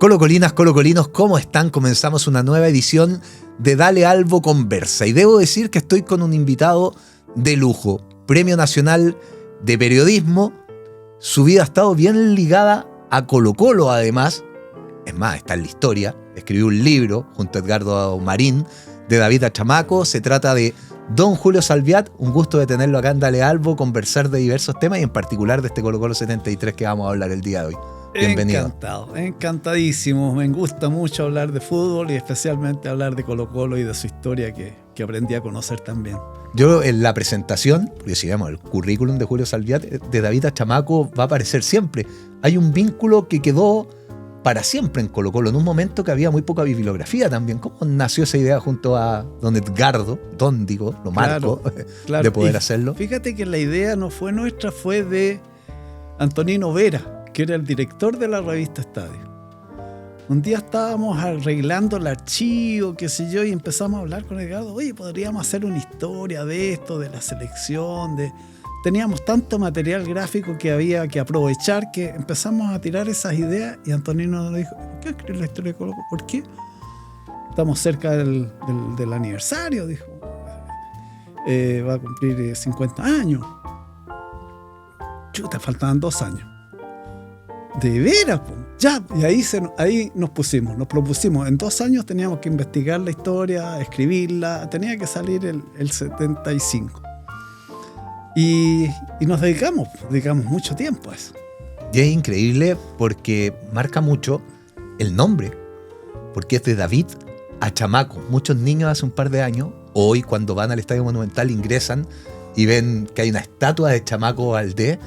Colocolinas, colocolinos, ¿cómo están? Comenzamos una nueva edición de Dale Albo Conversa. Y debo decir que estoy con un invitado de lujo. Premio Nacional de Periodismo. Su vida ha estado bien ligada a Colo-Colo, además. Es más, está en la historia. Escribió un libro junto a Edgardo Marín de David Achamaco. Se trata de Don Julio Salviat. Un gusto de tenerlo acá en Dale Albo, conversar de diversos temas y en particular de este Colo-Colo 73 que vamos a hablar el día de hoy. Bienvenido. Encantado, encantadísimo. Me gusta mucho hablar de fútbol y especialmente hablar de Colo-Colo y de su historia que aprendí a conocer también. Yo en la presentación, porque si vemos el currículum de Julio Salviat, de David Achamaco va a aparecer siempre. Hay un vínculo que quedó para siempre en Colo-Colo, en un momento que había muy poca bibliografía también. ¿Cómo nació esa idea junto a don Edgardo, lo marco, claro. de poder hacerlo? Fíjate que la idea no fue nuestra, fue de Antonino Vera, que era el director de la revista Estadio. Un día estábamos arreglando el archivo, qué sé yo, y empezamos a hablar con Edgardo. Oye, podríamos hacer una historia de esto, de la selección, Teníamos tanto material gráfico que había que aprovechar que empezamos a tirar esas ideas y Antonino nos dijo, ¿por qué escribir la historia de Colo-Colo? ¿Por qué? Estamos cerca del aniversario, dijo. Va a cumplir 50 años. Chuta, faltaban 2 años. De veras, pues. Ya, y ahí nos propusimos. En 2 años teníamos que investigar la historia, escribirla, tenía que salir el 75. Y nos dedicamos mucho tiempo a eso. Y es increíble porque marca mucho el nombre, porque es de David Achamaco. Muchos niños hace un par de años, hoy cuando van al Estadio Monumental ingresan y ven que hay una estatua de Chamaco Valdés,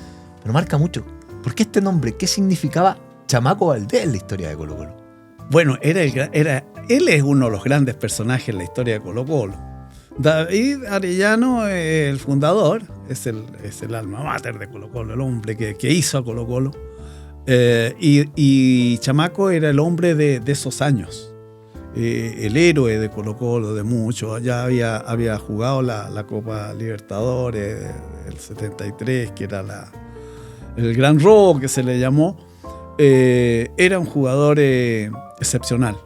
pero marca mucho. ¿Por qué este nombre? ¿Qué significaba Chamaco Valdés en la historia de Colo-Colo? Bueno, él es uno de los grandes personajes en la historia de Colo-Colo. David Arellano, el fundador, es el alma mater de Colo-Colo, el hombre que hizo a Colo-Colo. Y Chamaco era el hombre de esos años, el héroe de Colo-Colo, de mucho. Ya había jugado la Copa Libertadores del 73, que era el gran robo que se le llamó. Era un jugador excepcional.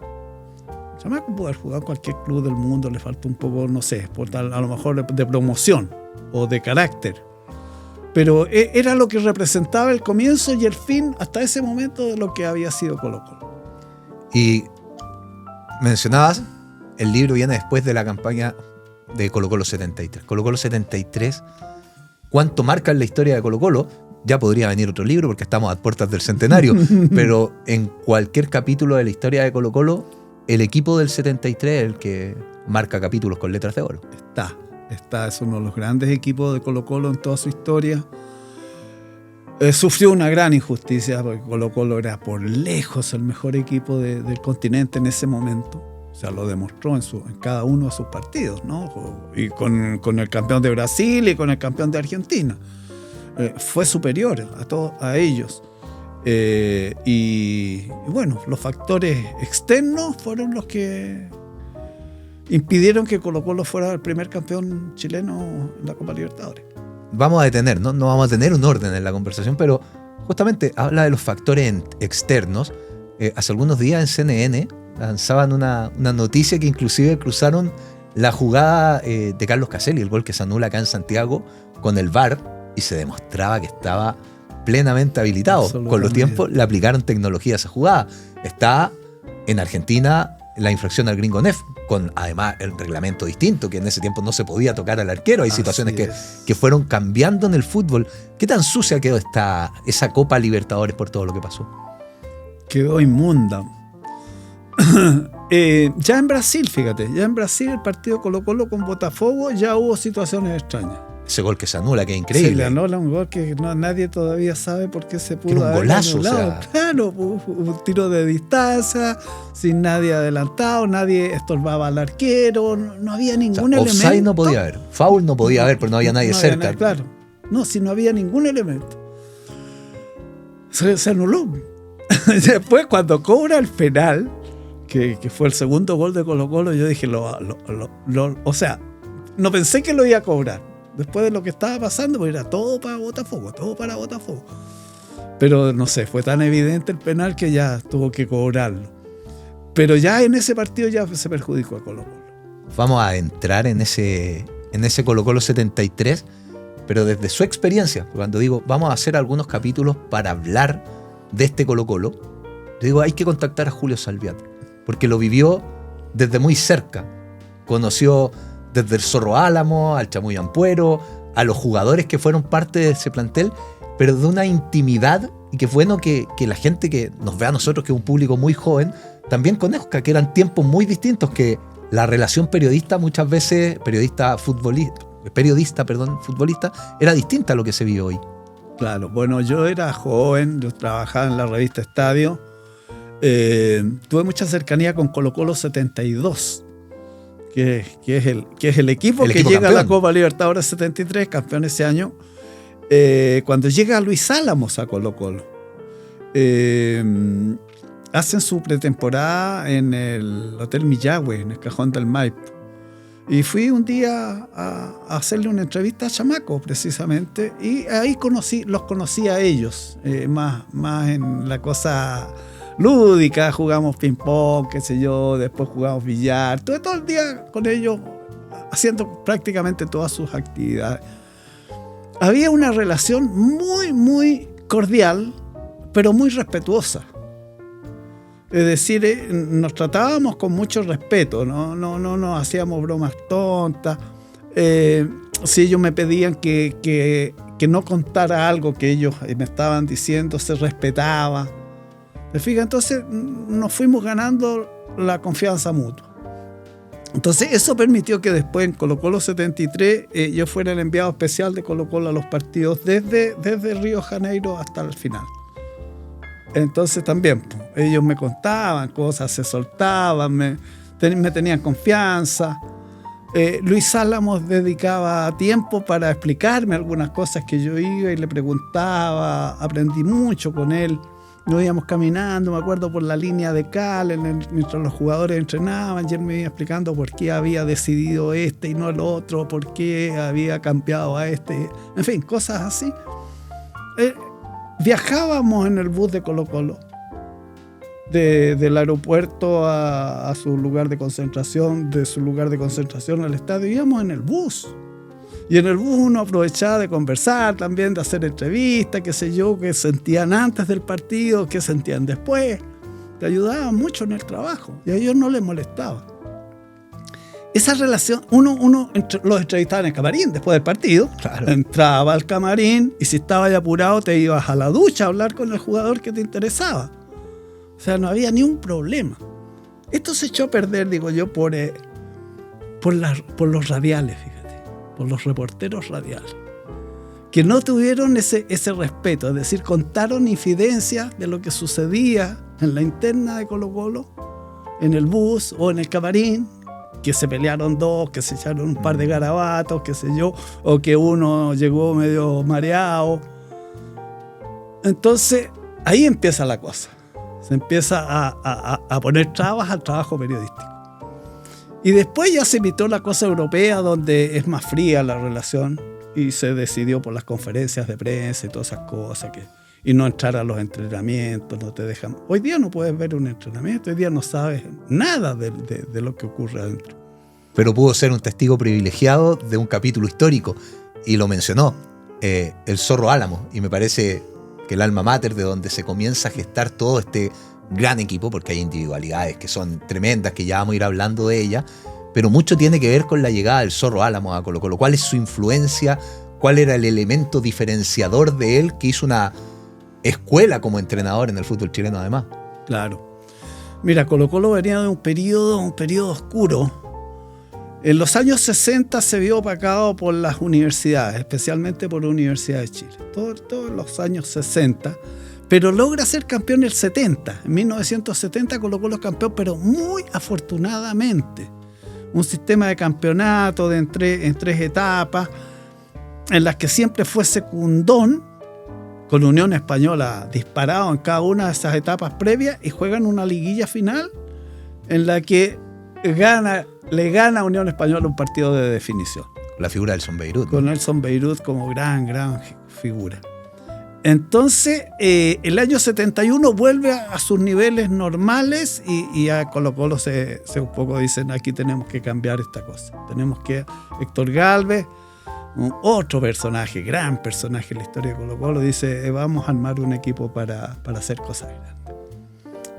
Chamaco pudo haber jugado en cualquier club del mundo, le falta un poco, no sé, a lo mejor de promoción o de carácter. Pero era lo que representaba el comienzo y el fin hasta ese momento de lo que había sido Colo-Colo. Y mencionabas, el libro viene después de la campaña de Colo-Colo 73. Colo-Colo 73, ¿cuánto marca en la historia de Colo-Colo? Ya podría venir otro libro porque estamos a puertas del centenario, pero en cualquier capítulo de la historia de Colo-Colo, el equipo del 73 es el que marca capítulos con letras de oro. Es uno de los grandes equipos de Colo-Colo en toda su historia. Sufrió una gran injusticia porque Colo-Colo era por lejos el mejor equipo del continente en ese momento. O sea, lo demostró en cada uno de sus partidos, ¿no? Y con el campeón de Brasil y con el campeón de Argentina. Fue superior a ellos. Y bueno, los factores externos fueron los que impidieron que Colo-Colo fuera el primer campeón chileno en la Copa Libertadores. Vamos a detenernos, no vamos a tener un orden en la conversación, pero justamente habla de los factores externos. Hace algunos días en CNN lanzaban una noticia que inclusive cruzaron la jugada de Carlos Caselli, el gol que se anula acá en Santiago, con el VAR, y se demostraba que estaba plenamente habilitado. Con los tiempos le aplicaron tecnología a esa jugada. Está en Argentina la infracción al Gringo Neff, con además el reglamento distinto, que en ese tiempo no se podía tocar al arquero. Hay situaciones que fueron cambiando en el fútbol. ¿Qué tan sucia quedó esa Copa Libertadores por todo lo que pasó? Quedó inmunda. Ya en Brasil, fíjate, el partido Colo-Colo con Botafogo ya hubo situaciones extrañas. Ese gol que se anula, que es increíble. Se le anula un gol que nadie todavía sabe por qué se pudo haber anulado. Era un golazo, o sea. Claro, un tiro de distancia, sin nadie adelantado, nadie estorbaba al arquero, no había ningún elemento. Offside no podía haber, foul no podía haber, pero no había nadie cerca. Claro, si no había ningún elemento. Se anuló. Después, cuando cobra el penal, que fue el segundo gol de Colo-Colo, yo dije, o sea, no pensé que lo iba a cobrar. Después de lo que estaba pasando, pues era todo para Botafogo. Pero no sé, fue tan evidente el penal que ya tuvo que cobrarlo. Pero ya en ese partido ya se perjudicó a Colo-Colo. Vamos a entrar en ese Colo-Colo 73, pero desde su experiencia. Cuando digo, vamos a hacer algunos capítulos para hablar de este Colo-Colo, digo, hay que contactar a Julio Salviati, porque lo vivió desde muy cerca. Conoció desde el Zorro Álamo, al Chamuyo Ampuero, a los jugadores que fueron parte de ese plantel, pero de una intimidad, y que es bueno que la gente que nos vea a nosotros, que es un público muy joven, también conozca que eran tiempos muy distintos, que la relación periodista muchas veces, futbolista, era distinta a lo que se vive hoy. Claro, bueno, yo era joven, yo trabajaba en la revista Estadio, tuve mucha cercanía con Colo-Colo 72, que es el equipo que llega campeón a la Copa Libertadores 73, campeón ese año, cuando llega Luis Álamos a Colo-Colo. Hacen su pretemporada en el Hotel Millahue, en el Cajón del Maipo. Y fui un día a hacerle una entrevista a Chamaco, precisamente, y ahí los conocí a ellos, más en la cosa lúdica, jugamos ping-pong, qué sé yo, después jugamos billar, estuve todo el día con ellos haciendo prácticamente todas sus actividades. Había una relación muy, muy cordial, pero muy respetuosa. Es decir, nos tratábamos con mucho respeto, no hacíamos bromas tontas. Si ellos me pedían que no contara algo que ellos me estaban diciendo, se respetaba. ¿Te fijas? Entonces nos fuimos ganando la confianza mutua. Entonces eso permitió que después en Colo-Colo 73 yo fuera el enviado especial de Colo-Colo a los partidos desde Río de Janeiro hasta el final. Entonces también ellos me contaban cosas, se soltaban, me tenían confianza. Luis Álamos dedicaba tiempo para explicarme algunas cosas que yo iba y le preguntaba. Aprendí mucho con él. Nos íbamos caminando, me acuerdo, por la línea de cal mientras los jugadores entrenaban, y él me iba explicando por qué había decidido este y no el otro, por qué había cambiado a este, en fin, cosas así. Viajábamos en el bus de Colo-Colo, del aeropuerto a su lugar de concentración, de su lugar de concentración al estadio, íbamos en el bus. Y en el bus uno aprovechaba de conversar también, de hacer entrevistas, qué sé yo, qué sentían antes del partido, qué sentían después. Te ayudaban mucho en el trabajo y a ellos no les molestaba. Esa relación, uno los entrevistaba en el camarín después del partido. Claro. Entraba al camarín y si estabas apurado te ibas a la ducha a hablar con el jugador que te interesaba. O sea, no había ni un problema. Esto se echó a perder, digo yo, por los radiales, fíjate. Por los reporteros radiales, que no tuvieron ese respeto, es decir, contaron infidencias de lo que sucedía en la interna de Colo-Colo, en el bus o en el camarín, que se pelearon dos, que se echaron un par de garabatos, qué sé yo, o que uno llegó medio mareado. Entonces, ahí empieza la cosa. Se empieza a poner trabas al trabajo periodístico. Y después ya se invitó la cosa europea, donde es más fría la relación y se decidió por las conferencias de prensa y todas esas cosas, y no entrar a los entrenamientos, no te dejan. Hoy día no puedes ver un entrenamiento, hoy día no sabes nada de lo que ocurre adentro. Pero pudo ser un testigo privilegiado de un capítulo histórico, y lo mencionó, el Zorro Álamo, y me parece que el alma mater de donde se comienza a gestar todo este gran equipo, porque hay individualidades que son tremendas, que ya vamos a ir hablando de ellas, pero mucho tiene que ver con la llegada del Zorro Álamo a Colo-Colo. ¿Cuál es su influencia? ¿Cuál era el elemento diferenciador de él, que hizo una escuela como entrenador en el fútbol chileno además? Claro. Mira, Colo-Colo venía de un periodo oscuro. En los años 60 se vio opacado por las universidades, especialmente por la Universidad de Chile. Todos los años 60. Pero logra ser campeón el 70. En 1970 Colo-Colo campeón, pero muy afortunadamente. Un sistema de campeonato en tres etapas, en las que siempre fue secundón, con Unión Española disparado en cada una de esas etapas previas, y juegan una liguilla final en la que le gana a Unión Española un partido de definición. La figura de Nelson Beirut. Con Nelson Beirut como gran figura. Entonces, el año 71 vuelve a sus niveles normales y a Colo-Colo se un poco dicen, aquí tenemos que cambiar esta cosa. Tenemos que... Héctor Gálvez, otro personaje, gran personaje en la historia de Colo-Colo, dice, vamos a armar un equipo para hacer cosas grandes.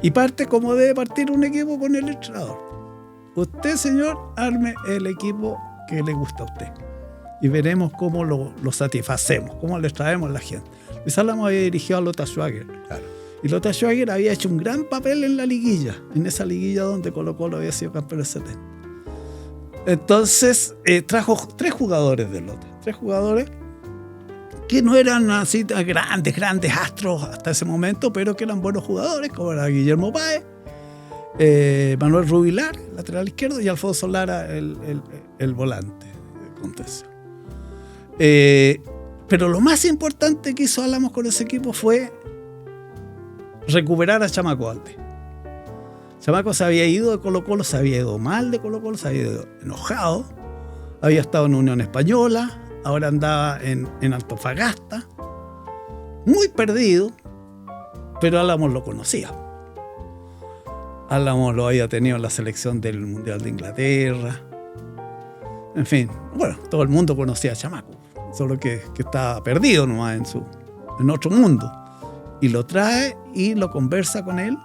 Y parte como debe partir un equipo con el entrenador. Usted, señor, arme el equipo que le gusta a usted. Y veremos cómo lo satisfacemos, cómo le traemos a la gente. Luis Álamo había dirigido a Lothar Schwager. Claro. Y Lothar Schwager había hecho un gran papel en la liguilla, en esa liguilla donde Colo-Colo había sido campeón del 70. Entonces trajo 3 jugadores de Lothar. 3 jugadores que no eran así grandes astros hasta ese momento, pero que eran buenos jugadores, como era Guillermo Páez, Manuel Rubilar, lateral izquierdo, y Alfonso Lara, el volante de contención. Pero lo más importante que hizo Álamos con ese equipo fue recuperar a Chamaco Valdés. Chamaco se había ido de Colo-Colo, se había ido mal de Colo-Colo, se había ido enojado, había estado en Unión Española, ahora andaba en Antofagasta, muy perdido, pero Álamos lo conocía. Álamos lo había tenido en la selección del Mundial de Inglaterra. En fin, bueno, todo el mundo conocía a Chamaco, solo que estaba perdido nomás en otro mundo. Y lo trae y lo conversa con él.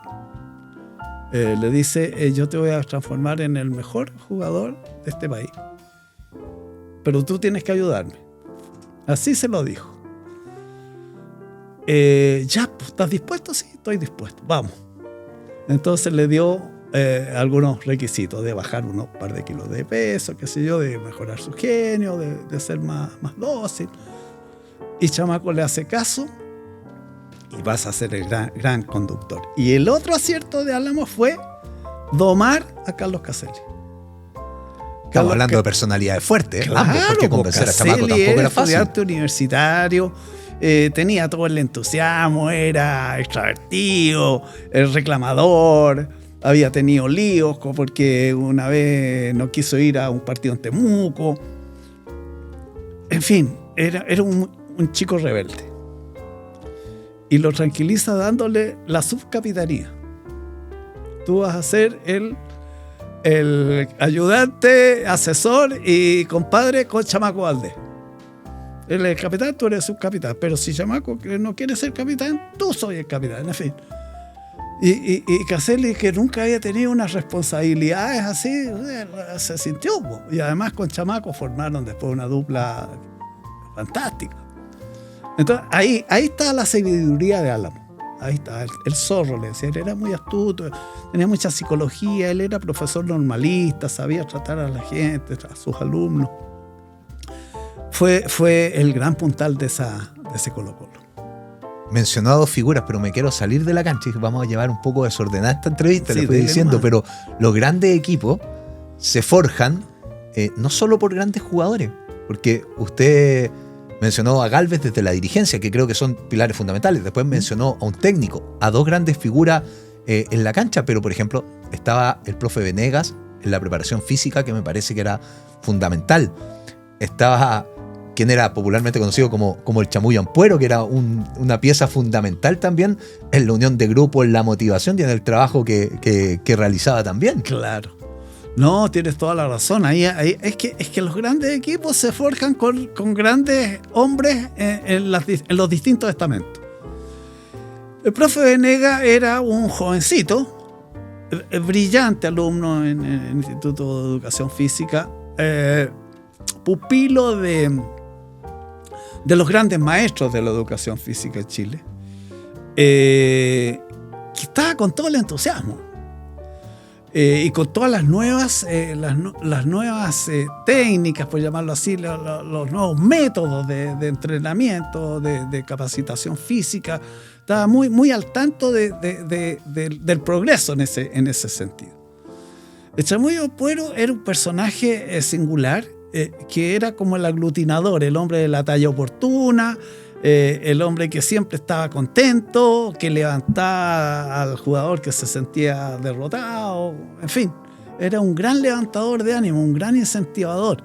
Le dice, yo te voy a transformar en el mejor jugador de este país, pero tú tienes que ayudarme. Así se lo dijo. Ya, pues, ¿estás dispuesto? Sí, estoy dispuesto, vamos. Entonces le dio algunos requisitos de bajar unos par de kilos de peso, qué sé yo, de mejorar su genio, de ser más dócil. Y Chamaco le hace caso y vas a ser el gran conductor. Y el otro acierto de Álamos fue domar a Carlos Caselli. Estamos hablando de personalidades fuertes, claro, ambos, porque convencer a Chamaco tampoco era fácil. Estudiante universitario, tenía todo el entusiasmo, era extravertido, reclamador, había tenido líos porque una vez no quiso ir a un partido en Temuco. En fin, era un chico rebelde. Y lo tranquiliza dándole la subcapitanía. Tú vas a ser el ayudante, asesor y compadre con Chamaco Valdés. Él es el capitán, tú eres el subcapitán. Pero si Chamaco no quiere ser capitán, tú soy el capitán, en fin. Y Caselli, que nunca había tenido unas responsabilidades así, se sintió. Y además con Chamaco formaron después una dupla fantástica. Entonces ahí está la sabiduría de Álamo. Ahí está, el zorro, le decía. Él era muy astuto, tenía mucha psicología, él era profesor normalista, sabía tratar a la gente, a sus alumnos. Fue el gran puntal de ese Colo-Colo. Mencionó a 2 figuras, pero me quiero salir de la cancha y vamos a llevar un poco desordenada esta entrevista, sí, le estoy diciendo, pero los grandes equipos se forjan no solo por grandes jugadores, porque usted mencionó a Gálvez desde la dirigencia, que creo que son pilares fundamentales. Después mencionó a un técnico, a 2 grandes figuras en la cancha, pero por ejemplo estaba el profe Venegas en la preparación física, que me parece que era fundamental. Estaba quien era popularmente conocido como el Chamullo Ampuero, que era una pieza fundamental también en la unión de grupo, en la motivación y en el trabajo que realizaba también. Claro. No, tienes toda la razón. Ahí es que los grandes equipos se forjan con grandes hombres en los distintos estamentos. El profe Venegas era un jovencito, brillante alumno en el Instituto de Educación Física, pupilo de los grandes maestros de la educación física en Chile, que estaba con todo el entusiasmo. Y con todas las nuevas técnicas, por llamarlo así, los nuevos métodos de entrenamiento, de capacitación física, estaba muy al tanto del progreso en ese sentido. El Chamullo Ampuero era un personaje singular, que era como el aglutinador, el hombre de la talla oportuna, el hombre que siempre estaba contento, que levantaba al jugador que se sentía derrotado, en fin, era un gran levantador de ánimo, un gran incentivador,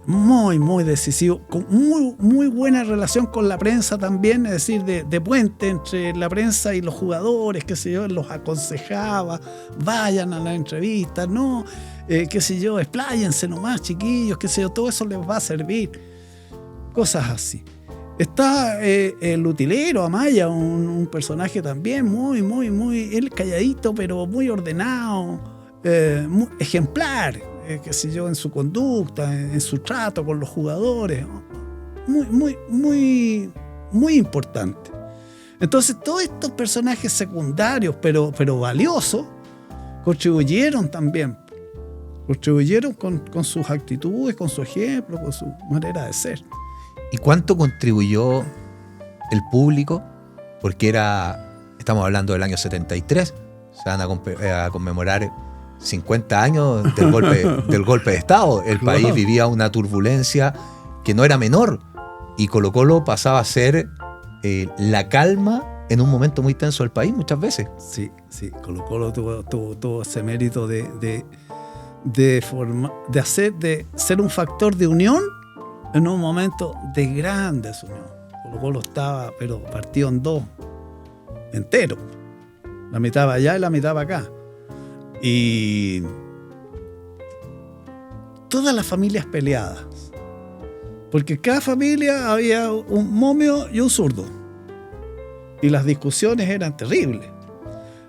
muy, muy decisivo, con muy, muy buena relación con la prensa también, es decir, de puente entre la prensa y los jugadores, qué sé yo, los aconsejaba, vayan a la entrevista, no, qué sé yo, expláyense nomás, chiquillos, qué sé yo, todo eso les va a servir, cosas así. Está el utilero, Amaya, un personaje también muy, muy, muy, él calladito, pero muy ordenado, muy ejemplar, qué sé yo, en su conducta, en su trato con los jugadores, muy, muy, muy, muy importante. Entonces, todos estos personajes secundarios, pero valiosos, contribuyeron también. Contribuyeron con sus actitudes, con su ejemplo, con su manera de ser. ¿Y cuánto contribuyó el público? Porque estamos hablando del año 73, se van a conmemorar 50 años del golpe de Estado. El país vivía una turbulencia que no era menor y Colo-Colo pasaba a ser la calma en un momento muy tenso del país muchas veces. Sí, Colo-Colo tuvo ese mérito de ser un factor de unión en un momento de gran desunión. Colo-Colo estaba, pero partido en dos, entero. La mitad va allá y la mitad va acá. Y todas las familias peleadas, porque en cada familia había un momio y un zurdo, y las discusiones eran terribles.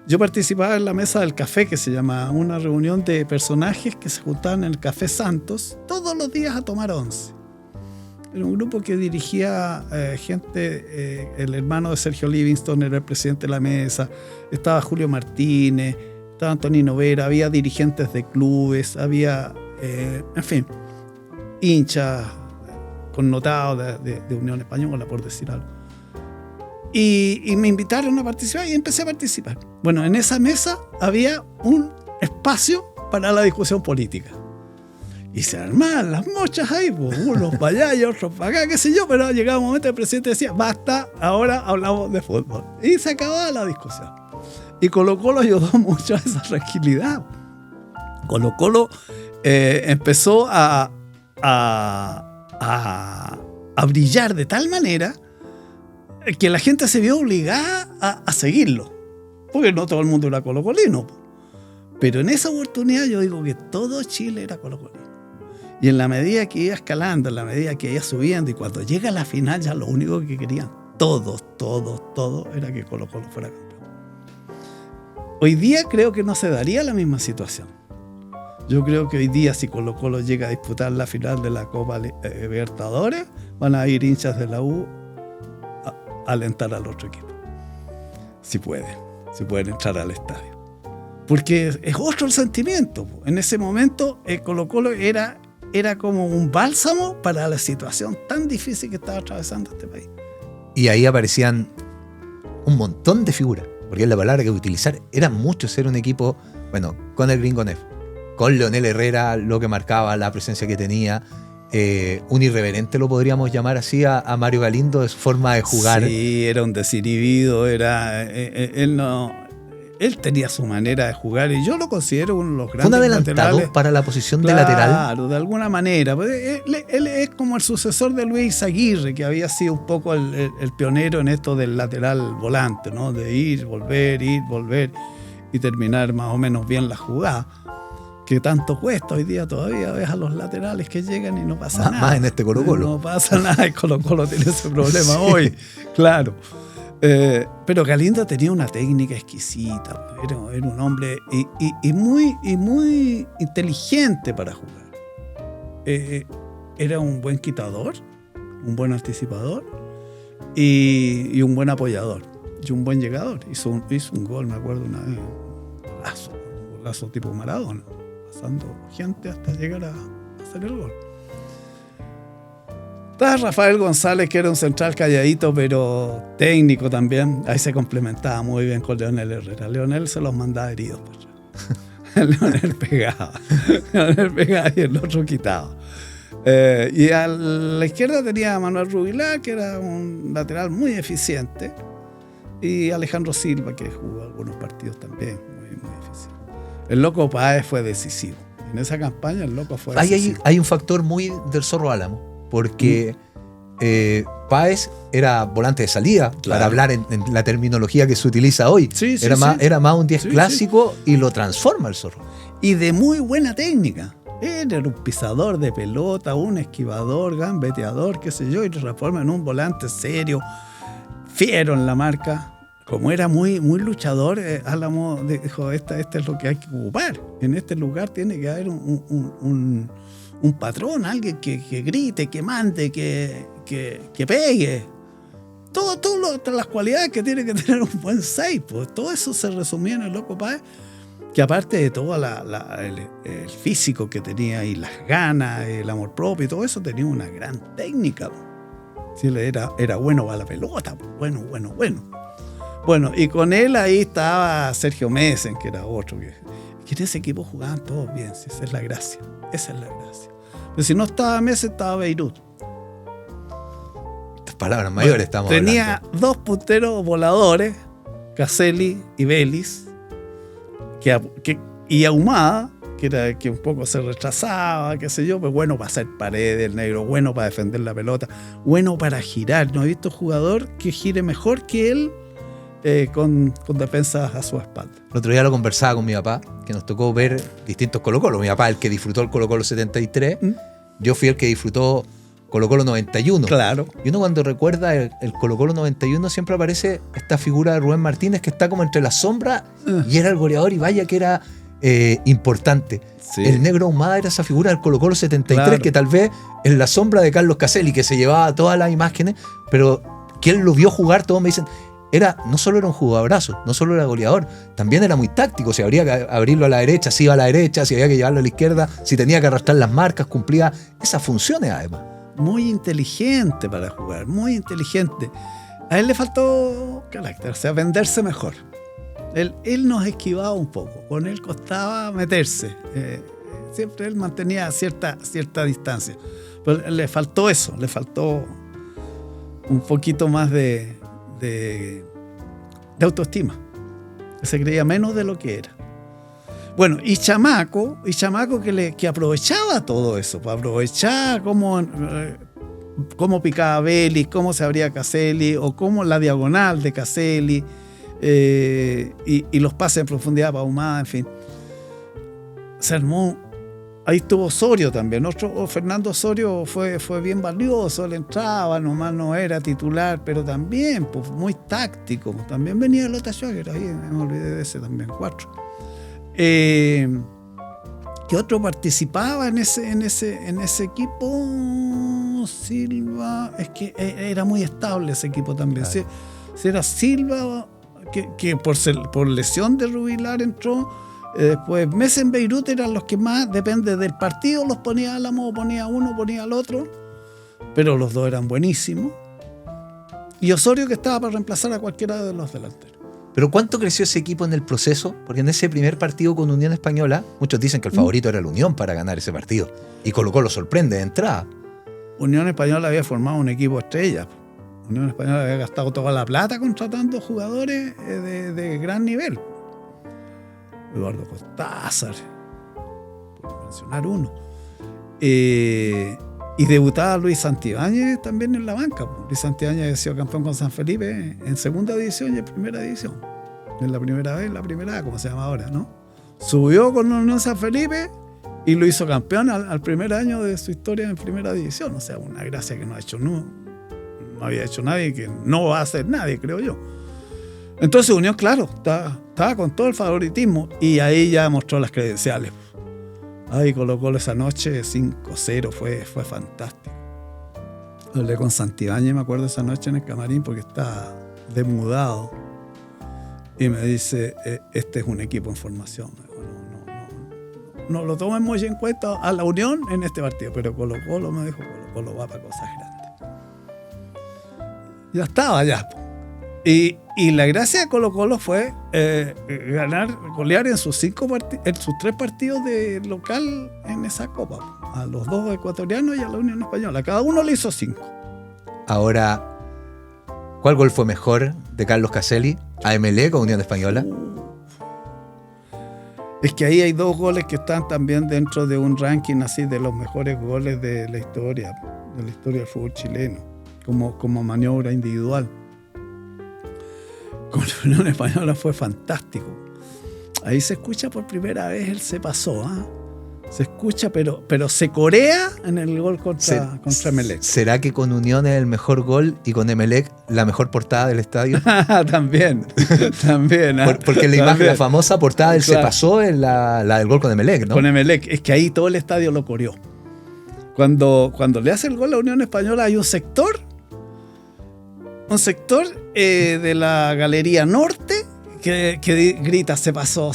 Yo participaba en la mesa del café, que se llama una reunión de personajes que se juntaban en el Café Santos todos los días a tomar once. Era un grupo que dirigía gente, el hermano de Sergio Livingston era el presidente de la mesa, estaba Julio Martínez, estaba Antonino Vera, había dirigentes de clubes, había, en fin, hinchas connotados de Unión Española, por decir algo. Y me invitaron a participar y empecé a participar. Bueno, en esa mesa había un espacio para la discusión política. Y se armaban las mochas ahí, pues, unos para allá y otros para acá, qué sé yo, pero llegaba un momento el presidente decía, basta, ahora hablamos de fútbol. Y se acababa la discusión. Y Colo-Colo ayudó mucho a esa tranquilidad. Colo-Colo empezó a brillar de tal manera que la gente se vio obligada a seguirlo. Porque no todo el mundo era colocolino. Pero en esa oportunidad yo digo que todo Chile era colocolino. Y en la medida que iba escalando, en la medida que iba subiendo, y cuando llega a la final ya lo único que querían, todos, era que Colo-Colo fuera campeón. Hoy día creo que no se daría la misma situación. Yo creo que hoy día si Colo-Colo llega a disputar la final de la Copa Libertadores, van a ir hinchas de la U a alentar al otro equipo. Si pueden entrar al estadio. Porque es otro el sentimiento. En ese momento Colo-Colo era como un bálsamo para la situación tan difícil que estaba atravesando este país. Y ahí aparecían un montón de figuras, porque es la palabra que voy a utilizar. Era mucho ser un equipo, bueno, con el Gringo Neff, con Leonel Herrera, lo que marcaba, la presencia que tenía, un irreverente, lo podríamos llamar así, a Mario Galindo, de su forma de jugar. Sí, era un desinhibido, él tenía su manera de jugar y yo lo considero uno de los grandes laterales. ¿Un adelantado laterales para la posición de lateral? Claro, de alguna manera. Él es como el sucesor de Luis Aguirre, que había sido un poco el pionero en esto del lateral volante, ¿no? De ir, volver y terminar más o menos bien la jugada. Que tanto cuesta hoy día todavía, ves a los laterales que llegan y no pasa nada. Más en este Colo-Colo. No pasa nada, el Colo-Colo tiene ese problema hoy, claro. Pero Galindo tenía una técnica exquisita, era un hombre y muy inteligente para jugar. Era un buen quitador, un buen anticipador y un buen apoyador y un buen llegador. Hizo un gol, me acuerdo una vez, un golazo tipo Maradona, pasando gente hasta llegar a hacer el gol. Estaba Rafael González, que era un central calladito, pero técnico también. Ahí se complementaba muy bien con Leonel Herrera. Leonel se los mandaba heridos. Leonel pegaba y el otro quitaba. Y a la izquierda tenía a Manuel Rubilar, que era un lateral muy eficiente, y Alejandro Silva, que jugó algunos partidos también muy eficiente. El Loco Páez fue decisivo. En esa campaña el loco fue hay un factor muy del Zorro Álamo, porque Páez era volante de salida, para hablar en la terminología que se utiliza hoy. Era más un 10 clásico y lo transforma el Zorro. Y de muy buena técnica. Él era un pisador de pelota, un esquivador, gambeteador, qué sé yo, y lo transforma en un volante serio, fiero en la marca. Como era muy, muy luchador, Álamo dijo, este es lo que hay que ocupar. En este lugar tiene que haber un patrón, alguien que grite, que mande, que pegue. Todas las cualidades que tiene que tener un buen 6. Pues todo eso se resumía en el Loco Páez, que aparte de todo el físico que tenía y las ganas, el amor propio y todo eso, tenía una gran técnica. Sí, era bueno para la pelota, bueno. Bueno, y con él ahí estaba Sergio Messen, que era otro. Que en ese equipo jugaban todos bien, sí, esa es la gracia. Pero si no estaba Messen, estaba Beirut. Estas palabras mayores estamos tenía hablando. Dos punteros voladores, Caselli y Vélez, y Ahumada, que era que un poco se retrasaba, qué sé yo, pero bueno para hacer paredes, el negro, bueno para defender la pelota, bueno para girar. No he visto jugador que gire mejor que él con defensas a su espalda. El otro día lo conversaba con mi papá, que nos tocó ver distintos Colo-Colo. Mi papá, el que disfrutó el Colo-Colo 73, yo fui el que disfrutó Colo-Colo 91. Claro. Y uno cuando recuerda el Colo-Colo 91 siempre aparece esta figura de Rubén Martínez que está como entre las sombras y era el goleador y vaya que era importante. Sí. El negro Ahumada era esa figura del Colo-Colo 73 claro. Que tal vez en la sombra de Carlos Caselli, que se llevaba todas las imágenes, pero quien lo vio jugar, todos me dicen, no solo era un jugadorazo, no solo era goleador, también era muy táctico. Si habría que abrirlo a la derecha, si iba a la derecha, si había que llevarlo a la izquierda, si tenía que arrastrar las marcas, cumplía esas funciones además. Muy inteligente para jugar, muy inteligente. A él le faltó carácter, o sea, venderse mejor. Él nos esquivaba un poco, con él costaba meterse. Siempre él mantenía cierta distancia. Pero le faltó eso, le faltó un poquito más de autoestima. Se creía menos de lo que era. Bueno, y Chamaco que aprovechaba todo eso, aprovechaba cómo picaba Vélez, cómo se abría Caselli, o cómo la diagonal de Caselli, y los pases en profundidad para Ahumada, en fin. Se armó. Ahí estuvo Osorio también. Fernando Osorio fue bien valioso, él entraba, nomás no era titular, pero también pues, muy táctico. También venía Lota Schwager, ahí me olvidé de ese también, 4. ¿Qué otro participaba en ese equipo? Silva, es que era muy estable ese equipo también. Si era Silva, que por lesión de Rubilar entró. Después Messen, Beirut eran los que más, depende del partido, los ponía Álamo, ponía uno, ponía al otro, pero los dos eran buenísimos. Y Osorio, que estaba para reemplazar a cualquiera de los delanteros. Pero ¿cuánto creció ese equipo en el proceso? Porque en ese primer partido con Unión Española, muchos dicen que el favorito era la Unión para ganar ese partido. Y Colo-Colo sorprende de entrada. Unión Española había formado un equipo estrella. Unión Española había gastado toda la plata contratando jugadores de gran nivel. Eduardo Cortázar, por mencionar uno. Y debutaba Luis Santibáñez también en la banca. Luis Santibáñez había sido campeón con San Felipe en segunda división y en primera división. En la primera vez, la primera A, como se llama ahora, ¿no? Subió con Unión San Felipe y lo hizo campeón al primer año de su historia en primera división. O sea, una gracia que no había hecho nadie, que no va a hacer nadie, creo yo. Entonces Unión, claro, estaba con todo el favoritismo y ahí ya mostró las credenciales. Ahí colocó esa noche 5-0, fue fantástico. Hablé con Santibáñez, me acuerdo esa noche en el camarín porque estaba desmudado y me dice, este es un equipo en formación. Me dijo, no lo tomen muy en cuenta a la Unión en este partido, pero Colo-Colo, me dijo, Colo-Colo va para cosas grandes. Ya estaba ya. Y la gracia de Colo-Colo fue golear en sus 3 partidos de local en esa copa, a los 2 ecuatorianos y a la Unión Española. Cada uno le hizo 5. Ahora, ¿cuál gol fue mejor de Carlos Caselli? ¿A MLE con Unión Española? Es que ahí hay 2 goles que están también dentro de un ranking así de los mejores goles de la historia del fútbol chileno, como maniobra individual. Con la Unión Española fue fantástico. Ahí se escucha por primera vez el se pasó, ¿ah? Se escucha, pero se corea en el gol contra Emelec. ¿Será que con Unión es el mejor gol y con Emelec la mejor portada del estadio? También. Porque la imagen, la famosa portada del se pasó es la del gol con Emelec, ¿no? Con Emelec, es que ahí todo el estadio lo coreó. Cuando le hace el gol a la Unión Española hay un sector de la Galería Norte que grita se pasó,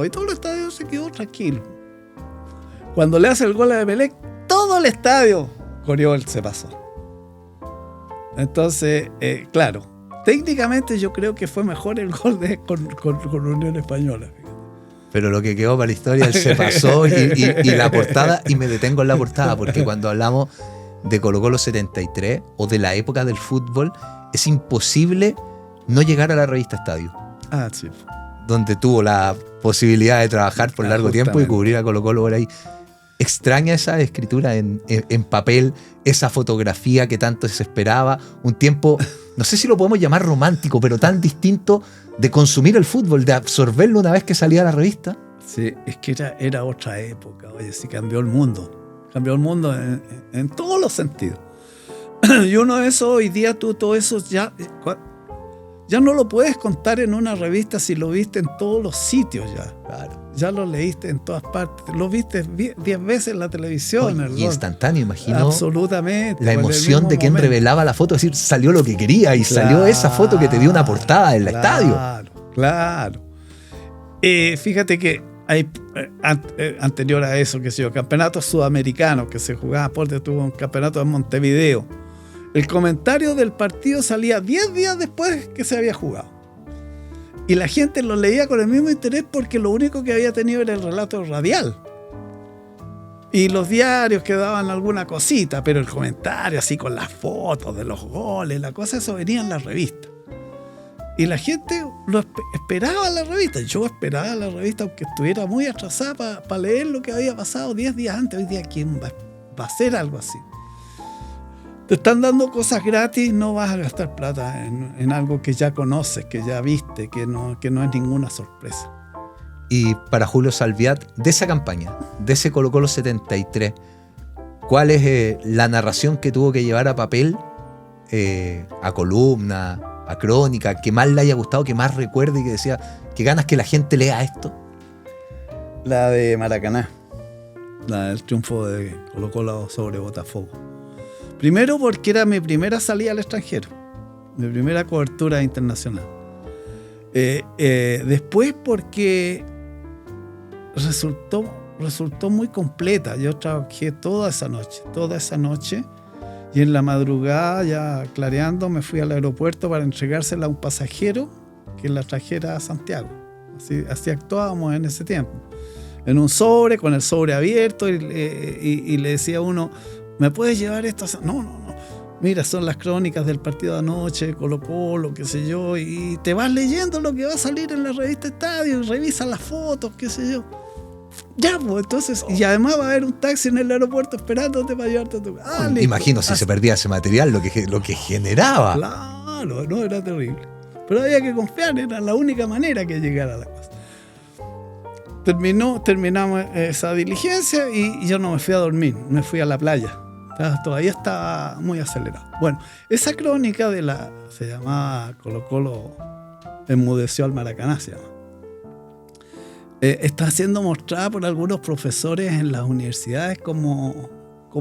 y todo el estadio se quedó tranquilo. Cuando le hace el gol a Emelec, todo el estadio coreó el se pasó. Entonces, claro, técnicamente yo creo que fue mejor el gol con Unión Española. Pero lo que quedó para la historia, el se pasó y la portada, y me detengo en la portada, porque cuando hablamos de Colo-Colo 73 o de la época del fútbol, es imposible no llegar a la revista Estadio. Ah, sí. Donde tuvo la posibilidad de trabajar por largo tiempo y cubrir a Colo-Colo por ahí. Extraña esa escritura en papel, esa fotografía que tanto se esperaba, un tiempo, no sé si lo podemos llamar romántico, pero tan distinto de consumir el fútbol, de absorberlo una vez que salía la revista. Sí, es que era otra época, oye, sí cambió el mundo en todos los sentidos. Y uno de esos, hoy día tú todo eso ya no lo puedes contar en una revista si lo viste en todos los sitios ya. Claro. Ya lo leíste en todas partes, lo viste 10 veces en la televisión. Oye, y instantáneo, imagino. Absolutamente. La emoción de quien revelaba la foto, es decir, salió lo que quería y salió esa foto que te dio una portada en el estadio. Claro. Fíjate que hay anterior a eso, campeonatos sudamericanos que se jugaban, tuvo un campeonato en Montevideo. El comentario del partido salía 10 días después que se había jugado. Y la gente lo leía con el mismo interés porque lo único que había tenido era el relato radial. Y los diarios que daban alguna cosita, pero el comentario así con las fotos de los goles, la cosa, eso venía en la revista. Y la gente lo esperaba en la revista. Yo esperaba la revista aunque estuviera muy atrasada para leer lo que había pasado 10 días antes. Hoy día, ¿quién va a hacer algo así? Te están dando cosas gratis, no vas a gastar plata en algo que ya conoces, que ya viste, que no es ninguna sorpresa. Y para Julio Salviat, de esa campaña, de ese Colo-Colo 73, ¿cuál es la narración que tuvo que llevar a papel, a columna, a crónica, que más le haya gustado, que más recuerde y que decía, qué ganas que la gente lea esto? La de Maracaná, la del triunfo de Colo-Colo sobre Botafogo. Primero porque era mi primera salida al extranjero, mi primera cobertura internacional. Después porque resultó muy completa. Yo trabajé toda esa noche, y en la madrugada, ya clareando, me fui al aeropuerto para entregársela a un pasajero que la trajera a Santiago. Así actuábamos en ese tiempo. En un sobre, con el sobre abierto, y le decía a uno, ¿me puedes llevar esto? No. Mira, son las crónicas del partido de anoche, Colo-Colo, qué sé yo, y te vas leyendo lo que va a salir en la revista Estadio, y revisas las fotos, qué sé yo. Ya, pues, entonces, y además va a haber un taxi en el aeropuerto esperándote para llevarte a tu casa. Imagino si se perdía ese material, lo que generaba. Claro, no, era terrible. Pero había que confiar, era la única manera que llegara a la cosa. Terminamos esa diligencia y yo no me fui a dormir, me fui a la playa. Todavía estaba muy acelerado. Bueno, esa crónica se llamaba Colo-Colo enmudeció al Maracaná, se llama. Está siendo mostrada por algunos profesores en las universidades como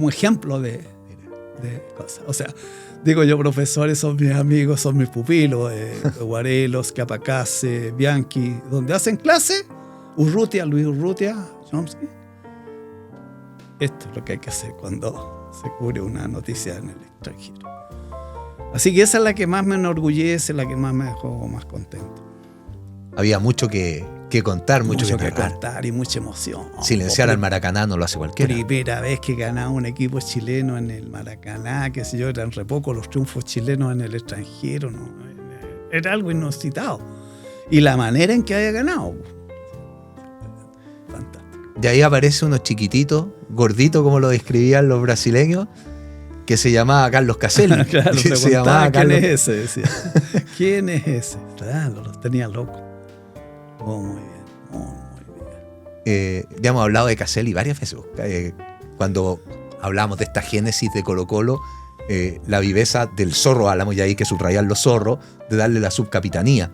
ejemplo de cosas. O sea, digo yo, profesores son mis amigos, son mis pupilos, Guarelos, Capacase, Bianchi, donde hacen clase, Luis Urrutia, Chomsky. Esto es lo que hay que hacer cuando se cubre una noticia en el extranjero. Así que esa es la que más me enorgullece, la que más me dejó más contento. Había mucho que contar, mucho que contar y mucha emoción. Silenciar al Maracaná no lo hace cualquiera. Primera vez que ganaba un equipo chileno en el Maracaná, qué sé yo, eran re poco los triunfos chilenos en el extranjero, ¿no? Era algo inusitado. Y la manera en que había ganado. Y ahí aparece uno chiquitito, gordito, como lo describían los brasileños, que se llamaba Carlos Caselli. Claro, que se llamaba ¿quién Carlos... es ese? Decía. ¿Quién es ese? Claro, los tenía locos. Muy bien. Ya hemos hablado de Caselli varias veces. Cuando hablamos de esta génesis de Colo-Colo, la viveza del zorro, hablamos ya ahí que subrayar los zorros, de darle la subcapitanía.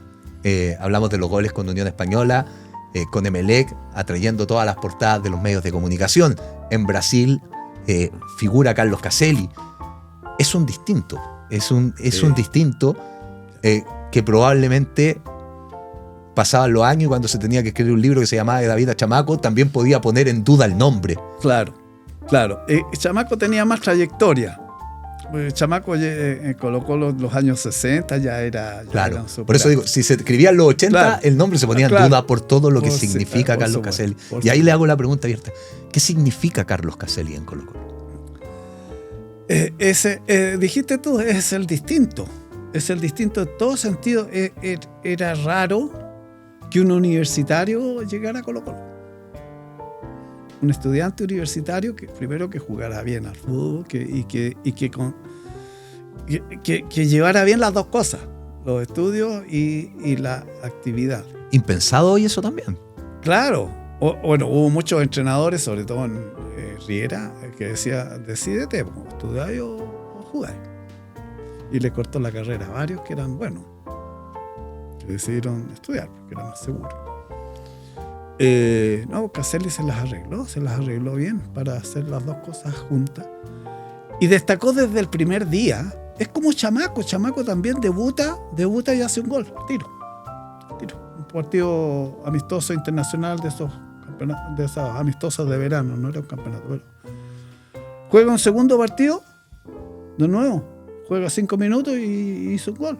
Hablamos de los goles con Unión Española, con Emelec, atrayendo todas las portadas de los medios de comunicación. En Brasil figura Carlos Caselli. Es un distinto. Es un distinto que probablemente pasaban los años y cuando se tenía que escribir un libro que se llamaba De David a Chamaco, también podía poner en duda el nombre. Claro. Chamaco tenía más trayectoria. Chamaco en Colo-Colo en los años 60 ya era... Claro, por eso digo, si se escribía en los 80, claro, el nombre se ponía en duda por todo lo que significa Carlos Caselli. Y ahí le hago la pregunta abierta. ¿Qué significa Carlos Caselli en Colo-Colo? Dijiste tú, es el distinto. Es el distinto en todo sentido. Era raro que un universitario llegara a Colo-Colo. Un estudiante universitario que primero que jugara bien al fútbol y que llevara bien las dos cosas, los estudios y la actividad. Impensado hoy eso también. Claro. Bueno, hubo muchos entrenadores, sobre todo en Riera, que decía, decídete, estudiáis o jugáis. Y le cortó la carrera a varios que eran buenos, que decidieron estudiar porque era más seguro. No, Caselli se las arregló bien para hacer las dos cosas juntas. Y destacó desde el primer día. Es como Chamaco también debuta y hace un gol, tiro. Un partido amistoso internacional de esos amistosos de verano, no era un campeonato. Pero juega un segundo partido, de nuevo, juega 5 minutos y hizo un gol.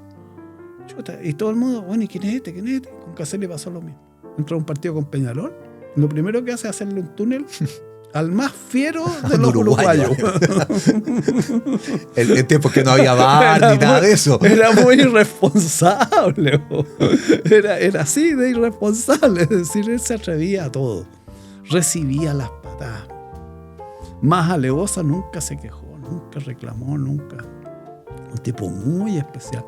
Chuta, y todo el mundo, bueno, ¿y quién es este? Con Caselli pasó lo mismo. Entró a un partido con Peñarol, lo primero que hace es hacerle un túnel al más fiero de los uruguayos. El tiempo que no había bar ni nada de eso. Era muy irresponsable. Era así de irresponsable. Es decir, él se atrevía a todo. Recibía las patadas. Más alevosa nunca se quejó, nunca reclamó, nunca. Un tipo muy especial.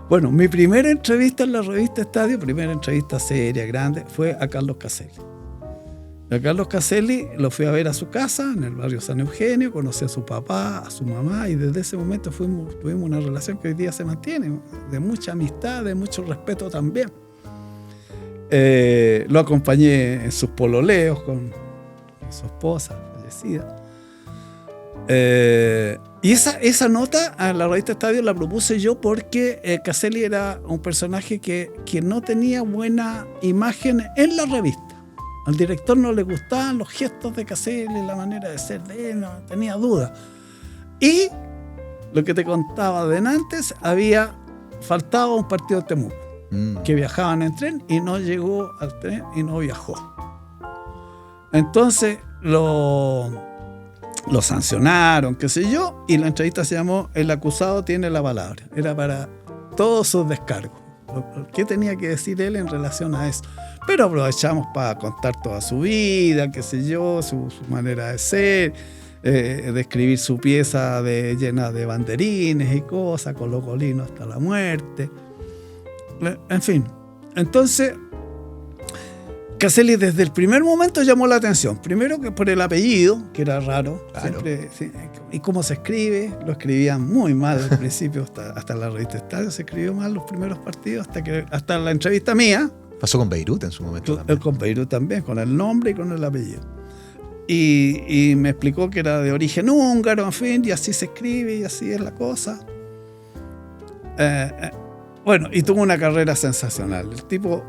Bueno, mi primera entrevista en la revista Estadio, primera entrevista seria, grande, fue a Carlos Caselli. A Carlos Caselli lo fui a ver a su casa, en el barrio San Eugenio, conocí a su papá, a su mamá, y desde ese momento tuvimos una relación que hoy día se mantiene, de mucha amistad, de mucho respeto también. Lo acompañé en sus pololeos con su esposa fallecida. Y esa nota a la revista Estadio la propuse yo porque Caselli era un personaje que no tenía buena imagen en la revista. Al director no le gustaban los gestos de Caselli, la manera de ser de él, no tenía dudas. Y lo que te contaba de antes, había faltado un partido de Temuco, que viajaban en tren y no llegó al tren y no viajó. Entonces lo sancionaron, qué sé yo, y la entrevista se llamó El acusado tiene la palabra. Era para todos sus descargos. ¿Qué tenía que decir él en relación a eso? Pero aprovechamos para contar toda su vida, qué sé yo, su manera de ser, describir su pieza llena de banderines y cosas, colocolino hasta la muerte. En fin, entonces Caselli desde el primer momento llamó la atención. Primero que por el apellido, que era raro. Claro. Siempre, sí, y cómo se escribe. Lo escribían muy mal al principio, hasta la revista Estadio se escribió mal los primeros partidos, hasta la entrevista mía. Pasó con Beirut en su momento también. Con Beirut también, con el nombre y con el apellido. Y me explicó que era de origen húngaro, en fin, y así se escribe y así es la cosa. Bueno, y tuvo una carrera sensacional. El tipo...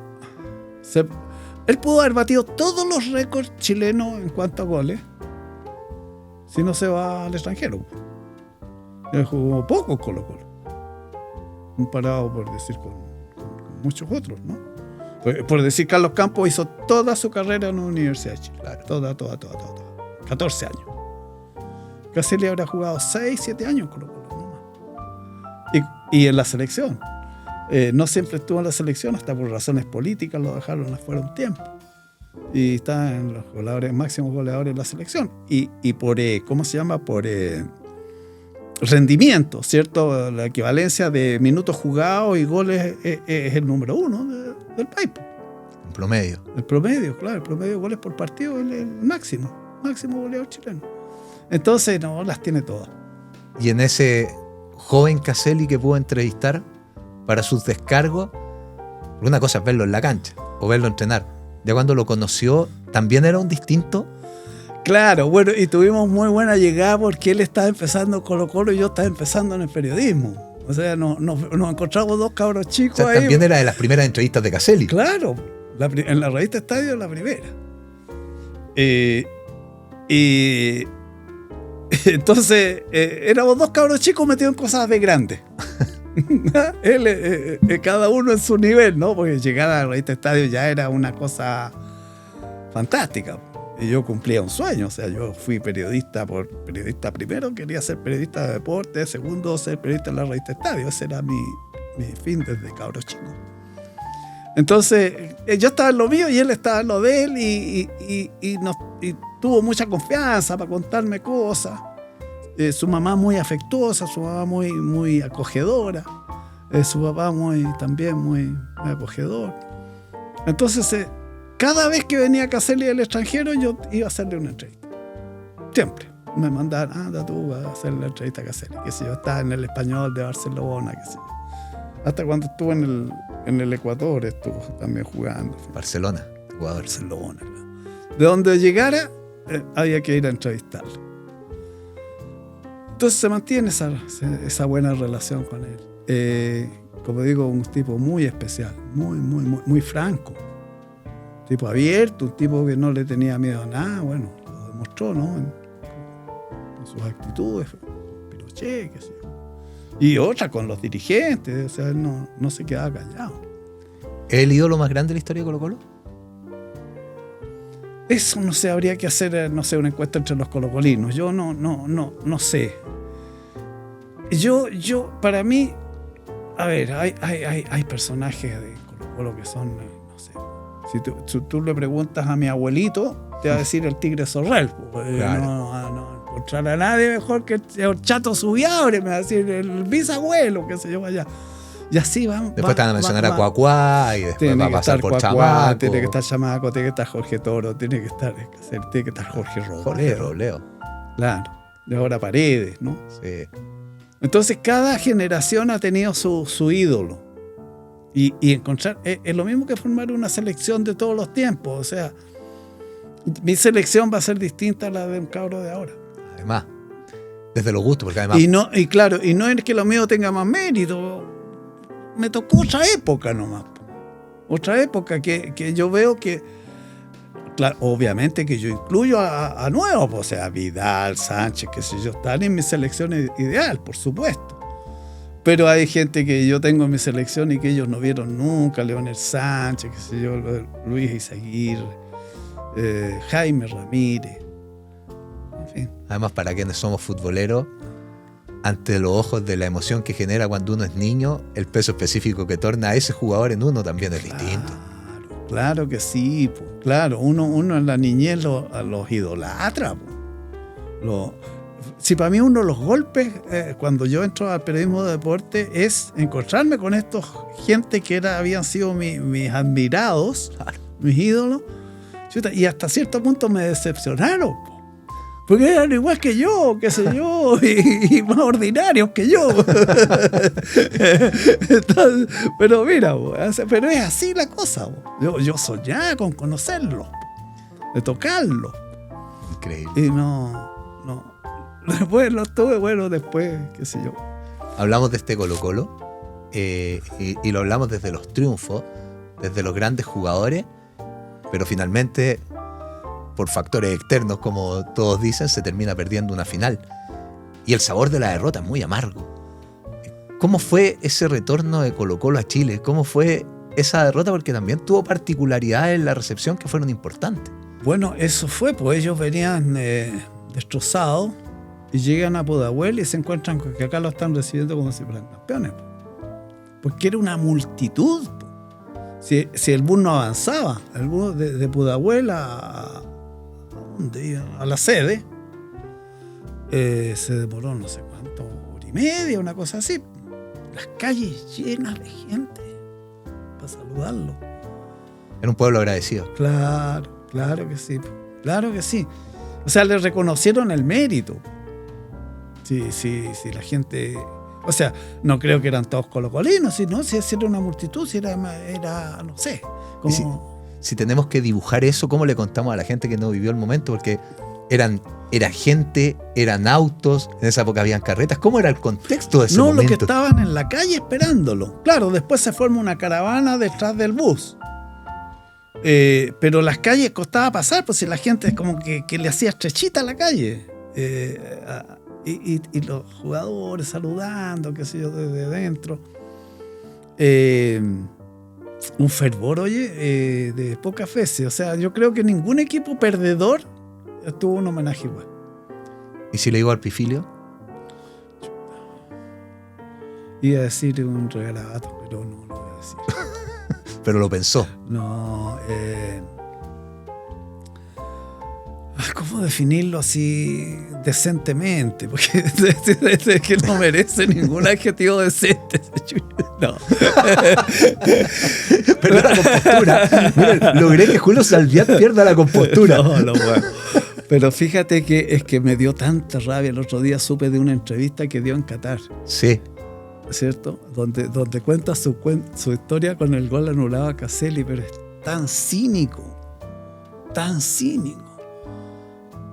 Él pudo haber batido todos los récords chilenos en cuanto a goles si no se va al extranjero. Él jugó poco Colo-Colo, comparado, por decir, con muchos otros, ¿no? Por decir, Carlos Campos hizo toda su carrera en la Universidad de Chile. Claro. Toda. 14 años. Caselli habrá jugado 6, 7 años en Colo-Colo, ¿no? Y en la selección. No siempre estuvo en la selección, hasta por razones políticas lo dejaron afuera un tiempo. y está en los goleadores, máximos goleadores de la selección. Y por, ¿cómo se llama? Por rendimiento, ¿cierto? La equivalencia de minutos jugados y goles es el número 1 del país. En promedio. El promedio, claro, el promedio de goles por partido es el máximo goleador chileno. Entonces, no, las tiene todas. Y en ese joven Caselli que pudo entrevistar para sus descargos, una cosa es verlo en la cancha o verlo entrenar. Ya cuando lo conoció, también era un distinto. Claro, bueno, y tuvimos muy buena llegada porque él estaba empezando Colo-Colo y yo estaba empezando en el periodismo. O sea, nos encontramos dos cabros chicos, o sea, ahí. También era de las primeras entrevistas de Caselli. Claro, en la revista Estadio la primera. Entonces, éramos dos cabros chicos metidos en cosas de grandes. Cada uno en su nivel, ¿no? Porque llegar a la revista Estadio ya era una cosa fantástica. Y yo cumplía un sueño. O sea, yo fui periodista primero, quería ser periodista de deporte, segundo, ser periodista en la revista Estadio. Ese era mi fin desde cabros chicos. Entonces, yo estaba en lo mío y él estaba en lo de él y tuvo mucha confianza para contarme cosas. Su mamá muy afectuosa, su mamá muy acogedora, su papá también muy acogedor. Entonces, cada vez que venía a Caselli del extranjero, yo iba a hacerle una entrevista. Siempre. Me mandaban, anda tú a hacerle la entrevista a Caselli, que si yo estaba en el Español de Barcelona, que si. Hasta cuando estuvo en el Ecuador, estuvo también jugando. Barcelona, jugador. Barcelona. De donde llegara, había que ir a entrevistarlo. Entonces se mantiene esa buena relación con él. Como digo, un tipo muy especial, muy franco. Un tipo abierto, un tipo que no le tenía miedo a nada. Bueno, lo demostró, ¿no? En sus actitudes. Pinochet, qué sé yo. Y otra con los dirigentes, o sea, él no se quedaba callado. ¿Es el ídolo más grande de la historia de Colo-Colo? Eso no sé, habría que hacer, no sé, una encuesta entre los colocolinos. Yo no sé. Yo, para mí, a ver, hay personajes de Colo-Colo que son, no sé. Si tú le preguntas a mi abuelito, te va a decir el Tigre Sorrell. Claro. No encontrar a nadie mejor que el Chato Subiabre, me va a decir el bisabuelo, qué sé yo, allá. Y así vamos. Después te van a mencionar a Cuacuá y después va a pasar por Chamaco. Tiene que estar Chamaco, tiene que estar Jorge Toro, tiene que estar Jorge Roleo. Claro. Y ahora Paredes, ¿no? Sí. Entonces cada generación ha tenido su ídolo. Y encontrar, es lo mismo que formar una selección de todos los tiempos. O sea, mi selección va a ser distinta a la de un cabro de ahora. Además, desde los gustos, porque además. Y no es que lo mío tenga más mérito. Me tocó otra época nomás. Otra época que yo veo que, claro, obviamente que yo incluyo a nuevos, o sea, Vidal, Sánchez, qué sé yo, están en mi selección ideal, por supuesto. Pero hay gente que yo tengo en mi selección y que ellos no vieron nunca, Leonel Sánchez, qué sé yo, Luis Izaguirre, Jaime Ramírez, en fin. Además, para quienes somos futboleros, ante los ojos de la emoción que genera cuando uno es niño, el peso específico que torna a ese jugador en uno también es distinto. Claro que sí, pues, claro, uno en la niñez los idolatra. Si para mí uno de los golpes, cuando yo entro al periodismo de deporte, es encontrarme con estos gente que habían sido mis admirados, mis ídolos, y hasta cierto punto me decepcionaron. Porque eran igual que yo, qué sé yo, y más ordinarios que yo. Entonces, pero mira, pero es así la cosa. Yo soñaba con conocerlo, de tocarlo. Increíble. Y no. Después lo tuve, bueno, después, qué sé yo. Hablamos de este Colo-Colo y lo hablamos desde los triunfos, desde los grandes jugadores, pero finalmente, por factores externos, como todos dicen, se termina perdiendo una final. Y el sabor de la derrota es muy amargo. ¿Cómo fue ese retorno de Colo-Colo a Chile? ¿Cómo fue esa derrota? Porque también tuvo particularidades en la recepción que fueron importantes. Bueno, eso fue, pues ellos venían destrozados y llegan a Pudahuel y se encuentran con que acá lo están recibiendo como si fueran campeones. Porque era una multitud. Si el bus no avanzaba, el bus de Pudahuel a la sede, se demoró no sé cuánto, hora y media, una cosa así. Las calles llenas de gente para saludarlo. Era un pueblo agradecido. Claro que sí. Claro que sí. O sea, le reconocieron el mérito. Sí, la gente... O sea, no creo que eran todos colocolinos, sino si era una multitud, si era no sé. Como... Si tenemos que dibujar eso, ¿cómo le contamos a la gente que no vivió el momento? Porque era gente, eran autos, en esa época habían carretas. ¿Cómo era el contexto de ese momento? No, los que estaban en la calle esperándolo. Claro, después se forma una caravana detrás del bus. Pero las calles costaba pasar, pues si la gente es como que le hacía estrechita a la calle. Y los jugadores saludando, qué sé yo, desde dentro. Un fervor, oye, de pocas veces. O sea, yo creo que ningún equipo perdedor tuvo un homenaje igual. ¿Y si le digo al Pifilio? Iba a decir un regalato, pero no lo voy a decir. Pero lo pensó. No, ¿cómo definirlo así decentemente? Porque es que no merece ningún adjetivo decente. No. Pero la compostura. Miren, logré que Julio Salviat pierda la compostura. No, bueno. Pero fíjate que es que me dio tanta rabia. El otro día supe de una entrevista que dio en Qatar. Sí. ¿Cierto? Donde cuenta su historia con el gol anulado a Caselli, pero es tan cínico.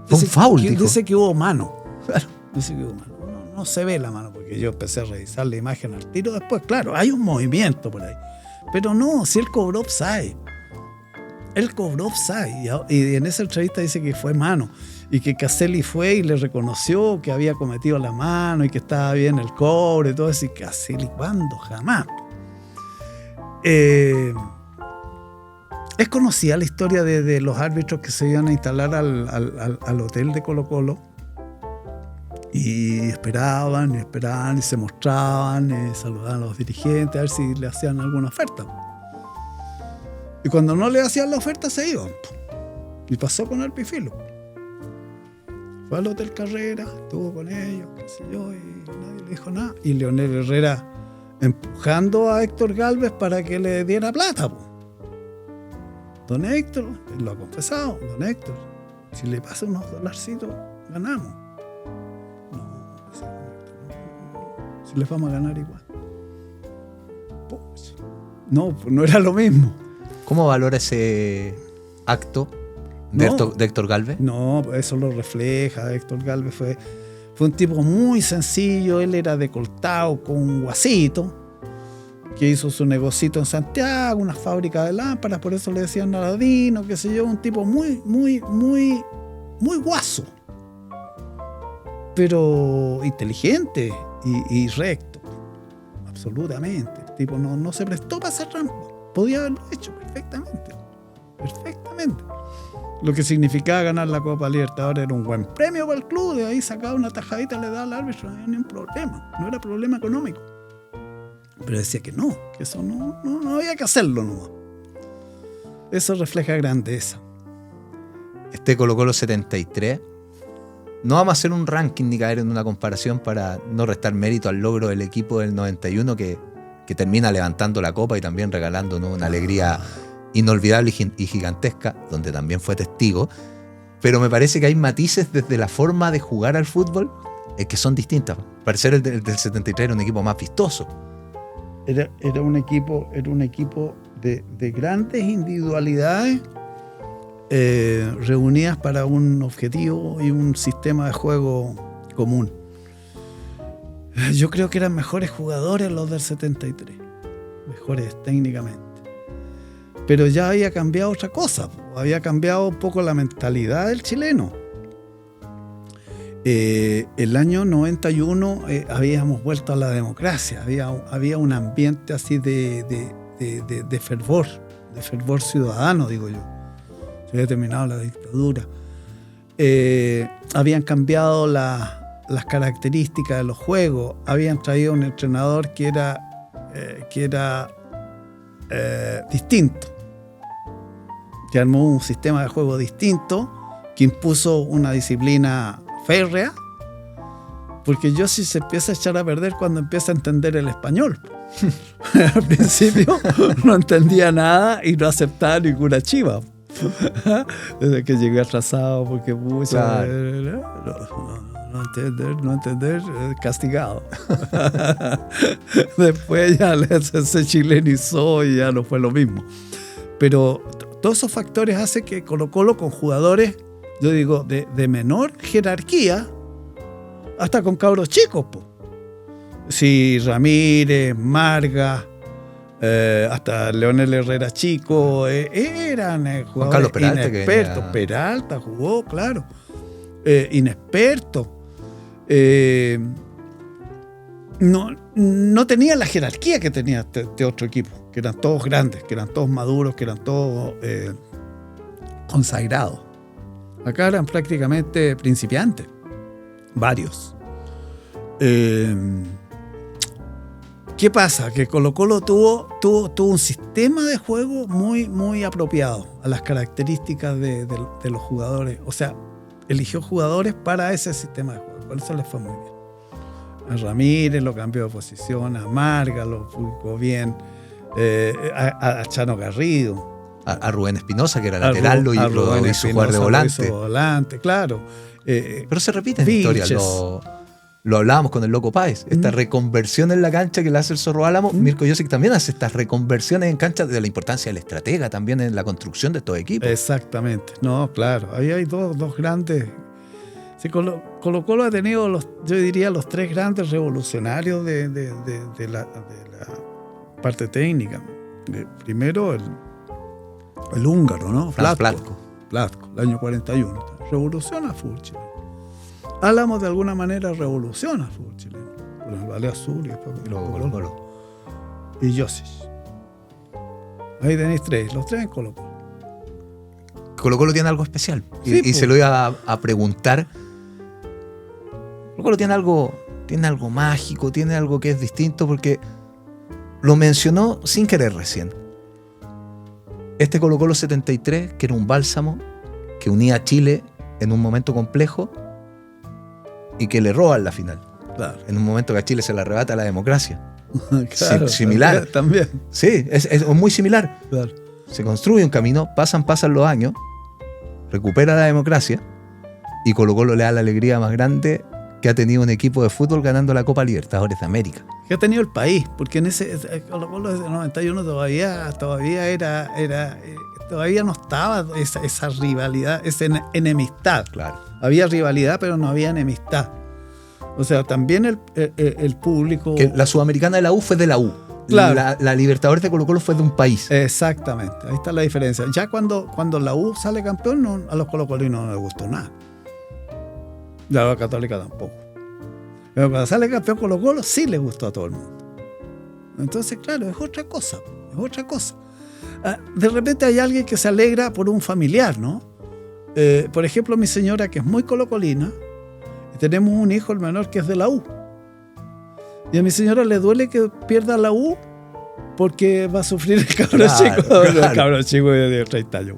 Fue un foul, dice que hubo mano. Claro, dice que hubo mano. No se ve la mano, porque yo empecé a revisar la imagen al tiro. Después, claro, hay un movimiento por ahí. Pero no, si él cobró offside. Y en esa entrevista dice que fue mano. Y que Caselli fue y le reconoció que había cometido la mano y que estaba bien el cobre y todo eso. Y Caselli, ¿cuándo? Jamás. Es conocida la historia de los árbitros que se iban a instalar al hotel de Colo-Colo y esperaban y se mostraban, saludaban a los dirigentes a ver si le hacían alguna oferta. Y cuando no le hacían la oferta se iban. Y pasó con el Pifilo. Fue al Hotel Carrera, estuvo con ellos, qué sé yo, y nadie le dijo nada. Y Leonel Herrera empujando a Héctor Gálvez para que le diera plata. Don Héctor, él lo ha confesado, don Héctor, si le pasa unos dolarcitos, ganamos. No, si les vamos a ganar igual. Pues, no era lo mismo. ¿Cómo valora ese acto de Héctor Gálvez? No, eso lo refleja. Héctor Gálvez fue un tipo muy sencillo. Él era decoltado con un guasito que hizo su negocito en Santiago, una fábrica de lámparas, por eso le decían Aladino, qué sé yo, un tipo muy guaso, pero inteligente y recto, absolutamente. El tipo no se prestó para hacer trampa, podía haberlo hecho perfectamente. Lo que significaba ganar la Copa Libertadores era un buen premio para el club, de ahí sacaba una tajadita, le daba al árbitro, no había ningún problema, no era problema económico. Pero decía que eso no había que hacerlo nomás. Eso refleja grandeza. Este Colo-Colo 73, no vamos a hacer un ranking ni caer en una comparación para no restar mérito al logro del equipo del 91 que termina levantando la copa y también regalándonos una alegría inolvidable y gigantesca, donde también fue testigo. Pero me parece que hay matices desde la forma de jugar al fútbol que son distintas. Al parecer el del 73 era un equipo más vistoso. Era un equipo de grandes individualidades reunidas para un objetivo y un sistema de juego común. Yo creo que eran mejores jugadores los del 73, mejores técnicamente. Pero ya había cambiado otra cosa, había cambiado un poco la mentalidad del chileno. El año 91 habíamos vuelto a la democracia, había un ambiente así de fervor ciudadano, digo yo. Se había terminado la dictadura. Habían cambiado las características de los juegos, habían traído un entrenador que era distinto, que armó un sistema de juego distinto, que impuso una disciplina férrea, porque Josi se empieza a echar a perder cuando empieza a entender el español. Al principio no entendía nada y no aceptaba ninguna chiva. Desde que llegué atrasado, porque pucha, no entender, castigado. Después ya se chilenizó y ya no fue lo mismo. Pero todos esos factores hacen que Colo-Colo con jugadores, yo digo, de menor jerarquía, hasta con cabros chicos, po. Sí, Ramírez, Marga, hasta Leonel Herrera chico, eran jugadores Carlos Peralta, inexpertos. Peralta jugó, claro. Inexpertos. No tenía la jerarquía que tenía este otro equipo, que eran todos grandes, que eran todos maduros, que eran todos consagrados. Acá eran prácticamente principiantes, varios. ¿Qué pasa? Que Colo-Colo tuvo un sistema de juego muy, muy apropiado a las características de los jugadores. O sea, eligió jugadores para ese sistema de juego. Por eso les fue muy bien. A Ramírez lo cambió de posición, a Marga lo ubicó bien, a Chano Garrido. A Rubén Espinosa, que era lateral, lo hizo jugar de volante. Volante, claro. Pero se repite en la historia. Lo hablábamos con el Loco Páez. Esta reconversión en la cancha que le hace el Zorro Álamo. Mirko Josic también hace estas reconversiones en cancha, de la importancia del estratega también en la construcción de estos equipos. Exactamente. No, claro. Ahí hay dos grandes. Sí, Colo-Colo ha tenido, yo diría, los tres grandes revolucionarios de la parte técnica. Primero, el húngaro, ¿no? Flatko, el año 41. Revoluciona fútbol chileno. Álamo de alguna manera revoluciona el fútbol chileno. Con el Ballet Azul y después Colo-Colo. Y Josic. Ahí tenéis tres, los tres en Colo-Colo. Colo-Colo tiene algo especial. Sí, y se lo iba a preguntar. Colo-Colo tiene algo mágico, tiene algo que es distinto, porque lo mencionó sin querer recién. Este Colo-Colo 73, que era un bálsamo que unía a Chile en un momento complejo y que le roban la final. Claro. En un momento que a Chile se le arrebata la democracia. Claro, similar. También. Sí, es muy similar. Claro. Se construye un camino, pasan los años, recupera la democracia y Colo-Colo le da la alegría más grande que ha tenido un equipo de fútbol ganando la Copa Libertadores de América. Que ha tenido el país, porque en ese Colo-Colo desde el 91 todavía no estaba esa rivalidad, esa enemistad. Claro. Había rivalidad, pero no había enemistad. O sea, también el público... Que la Sudamericana de la U fue de la U. Claro. La Libertadores de Colo-Colo fue de un país. Exactamente, ahí está la diferencia. Ya cuando la U sale campeón, a los colocolinos no les gustó nada. Y a la Católica tampoco. Pero cuando sale campeón Colo-Colo, sí le gustó a todo el mundo. Entonces, claro, es otra cosa. De repente hay alguien que se alegra por un familiar, ¿no? Por ejemplo, mi señora, que es muy colocolina, y tenemos un hijo, el menor, que es de la U. Y a mi señora le duele que pierda la U porque va a sufrir el cabrón chico. Claro. El cabrón chico de 30 años.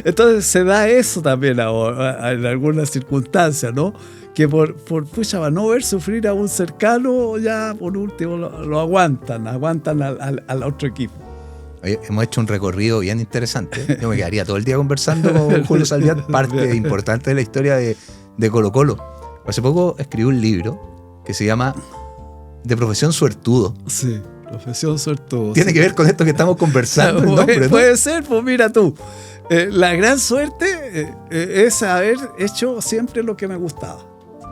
Entonces se da eso también ahora, en algunas circunstancias, ¿no? Que por pucha, no ver sufrir a un cercano, ya por último lo aguantan al otro equipo. Oye, hemos hecho un recorrido bien interesante. Yo me quedaría todo el día conversando con Julio Salviat, parte importante de la historia de Colo-Colo. Hace poco escribí un libro que se llama De profesión suertudo. Sí, profesión suertudo. Tiene que ver con esto que estamos conversando. El nombre, ¿no? Puede ser, pues mira tú. La gran suerte es haber hecho siempre lo que me gustaba.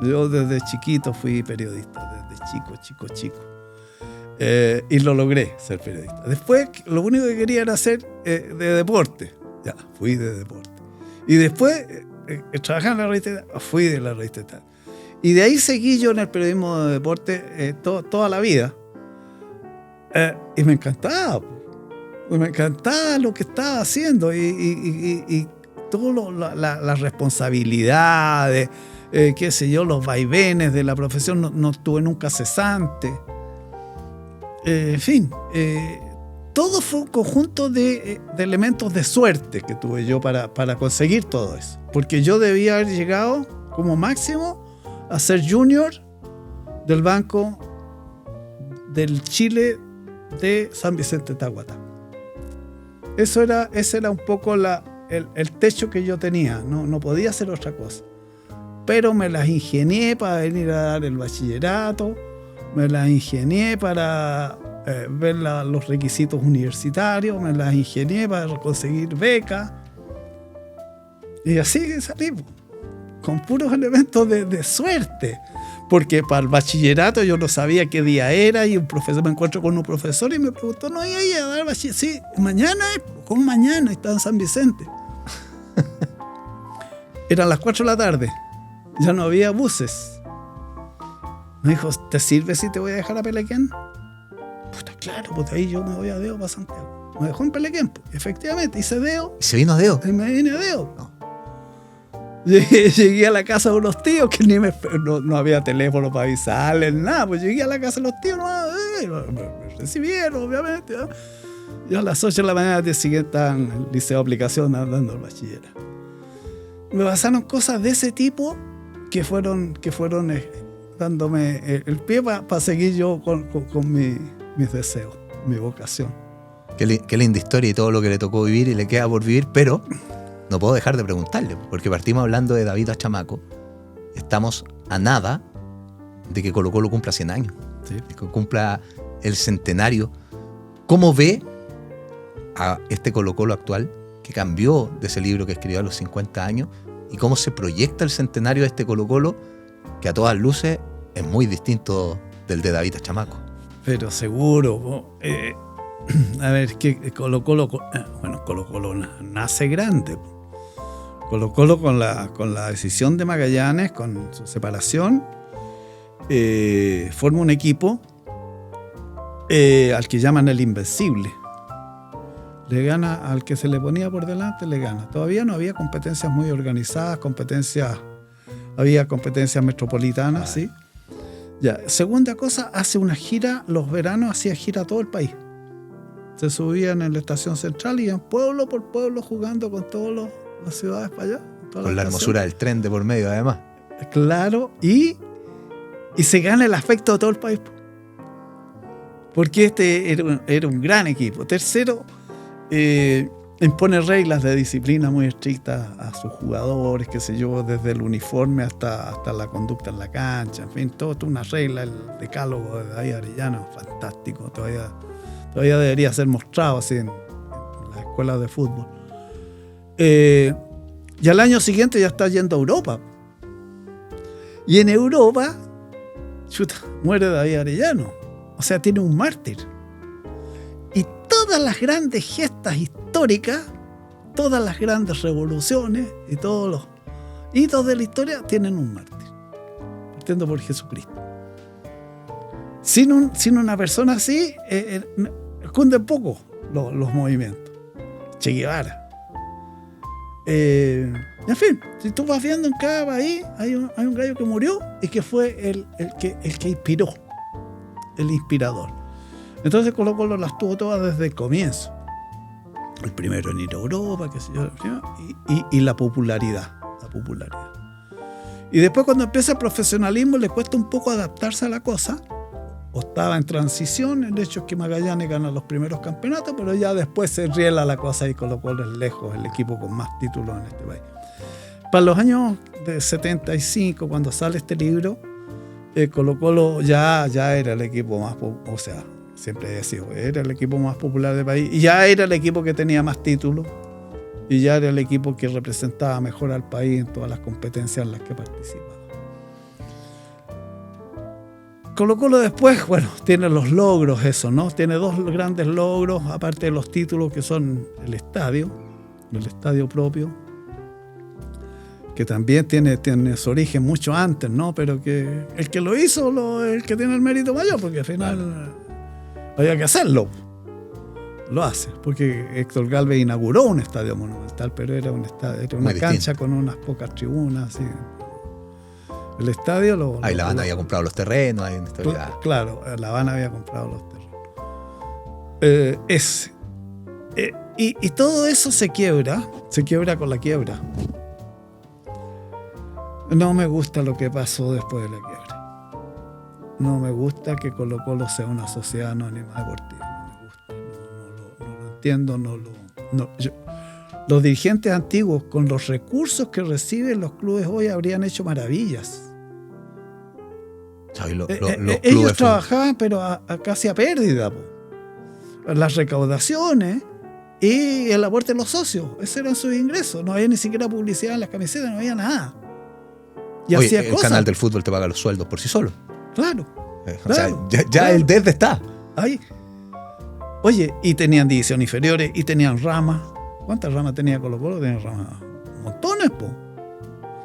Yo desde chiquito fui periodista, desde chico. Y lo logré, ser periodista. Después, lo único que quería era ser de deporte. Ya, fui de deporte. Y después, trabajando en la revista, fui de la revista. Y de ahí seguí yo en el periodismo de deporte toda la vida. Y me encantaba. Me encantaba lo que estaba haciendo. Y todas las responsabilidades, qué sé yo, los vaivenes de la profesión, no estuve nunca cesante. En fin, todo fue un conjunto de elementos de suerte que tuve yo para conseguir todo eso. Porque yo debía haber llegado como máximo a ser junior del Banco del Chile de San Vicente Táguata. Ese era un poco el techo que yo tenía. No podía hacer otra cosa. Pero me las ingenié para venir a dar el bachillerato, me las ingenié para ver los requisitos universitarios, me las ingenié para conseguir becas. Y así salí, con puros elementos de suerte. Porque para el bachillerato yo no sabía qué día era y me encuentro con un profesor y me preguntó, ¿no iba a dar bachillerato? Sí, mañana, ¿cómo mañana? Estaba en San Vicente. Eran las 4 de la tarde. Ya no había buses. Me dijo, ¿te sirve si te voy a dejar a Pelequén? Puta, claro, pues ahí yo me voy a Deo para Santiago. Me dejó en Pelequén, pues. Efectivamente, hice Deo. ¿Y se vino a Deo? Y me vine a Deo. No. Llegué a la casa de unos tíos que no había teléfono para avisarles, nada. Pues llegué a la casa de los tíos, me recibieron, obviamente. ¿No? Y a las 8 de la mañana del día siguiente estaba en el liceo de aplicación dando el bachillerato. Me pasaron cosas de ese tipo que fueron dándome el pie para seguir yo con mis deseos, mi vocación. Qué linda historia y todo lo que le tocó vivir y le queda por vivir, pero no puedo dejar de preguntarle, porque partimos hablando de David Achamaco. Estamos a nada de que Colo-Colo cumpla 100 años, ¿sí? De que cumpla el centenario. ¿Cómo ve a este Colo-Colo actual que cambió de ese libro que escribió a los 50 años y cómo se proyecta el centenario de este Colo-Colo que a todas luces es muy distinto del de David Achamaco? Pero seguro, a ver, que Colo-Colo nace grande. Colo-Colo con la decisión de Magallanes, con su separación, forma un equipo al que llaman el Invencible. Le gana al que se le ponía por delante, le gana. Todavía no había competencias muy organizadas, había competencias metropolitanas, ¿sí? Ya. Segunda cosa, hace una gira, los veranos hacía gira a todo el país. Se subían en la estación central y iban pueblo por pueblo jugando con todas las ciudades para allá. Con la hermosura del tren de por medio, además. Claro, y se gana el afecto de todo el país. Porque era un gran equipo. Tercero, impone reglas de disciplina muy estrictas a sus jugadores, qué sé yo, desde el uniforme hasta la conducta en la cancha, en fin, toda una regla, el decálogo de David Arellano, fantástico, todavía debería ser mostrado así en las escuelas de fútbol. Y al año siguiente ya está yendo a Europa. Y en Europa, muere David Arellano. O sea, tiene un mártir. Y todas las grandes gestas históricas, todas las grandes revoluciones y todos los hitos de la historia tienen un mártir. Partiendo por Jesucristo. Sin una persona así, esconden poco los movimientos. Che Guevara. En fin, si tú vas viendo en cada país, hay un gallo que murió y que fue el que inspiró, el inspirador. Entonces Colo-Colo las tuvo todas desde el comienzo. El primero en ir a Europa, qué sé yo, y la popularidad. Y después cuando empieza el profesionalismo le cuesta un poco adaptarse a la cosa. O estaba en transición, el hecho es que Magallanes gana los primeros campeonatos, pero ya después se riela la cosa y Colo-Colo es lejos el equipo con más títulos en este país. Para los años de 75, cuando sale este libro, Colo-Colo ya era el equipo más popular, o sea, siempre he sido, era el equipo más popular del país, y ya era el equipo que tenía más títulos, y ya era el equipo que representaba mejor al país en todas las competencias en las que participaba. Colo-Colo después, bueno, tiene los logros eso, ¿no? Tiene dos grandes logros, aparte de los títulos que son el estadio propio, que también tiene su origen mucho antes, ¿no? Pero que el que lo hizo el que tiene el mérito mayor, porque al final había que hacerlo. Lo hace, porque Héctor Galvez inauguró un estadio monumental, pero era una cancha con unas pocas tribunas, así. El estadio La Habana había comprado los terrenos. Claro, La Habana había comprado los terrenos. Y todo eso se quiebra con la quiebra. No me gusta lo que pasó después de la quiebra. No me gusta que Colo-Colo sea una sociedad anónima deportiva. No me gusta. No lo entiendo. Los dirigentes antiguos, con los recursos que reciben los clubes hoy, habrían hecho maravillas. Ellos trabajaban, pero casi a pérdida. Las recaudaciones y el aporte de los socios, esos eran sus ingresos. No había ni siquiera publicidad en las camisetas, no había nada. Y oye, hacía el cosas. canal del fútbol te paga los sueldos por sí solo. Claro. O sea, ya el desde está. Ahí. Oye, y tenían división inferiores, y tenían ramas. ¿Cuántas ramas tenía Colo-Colo? Tenía ramas montones, po.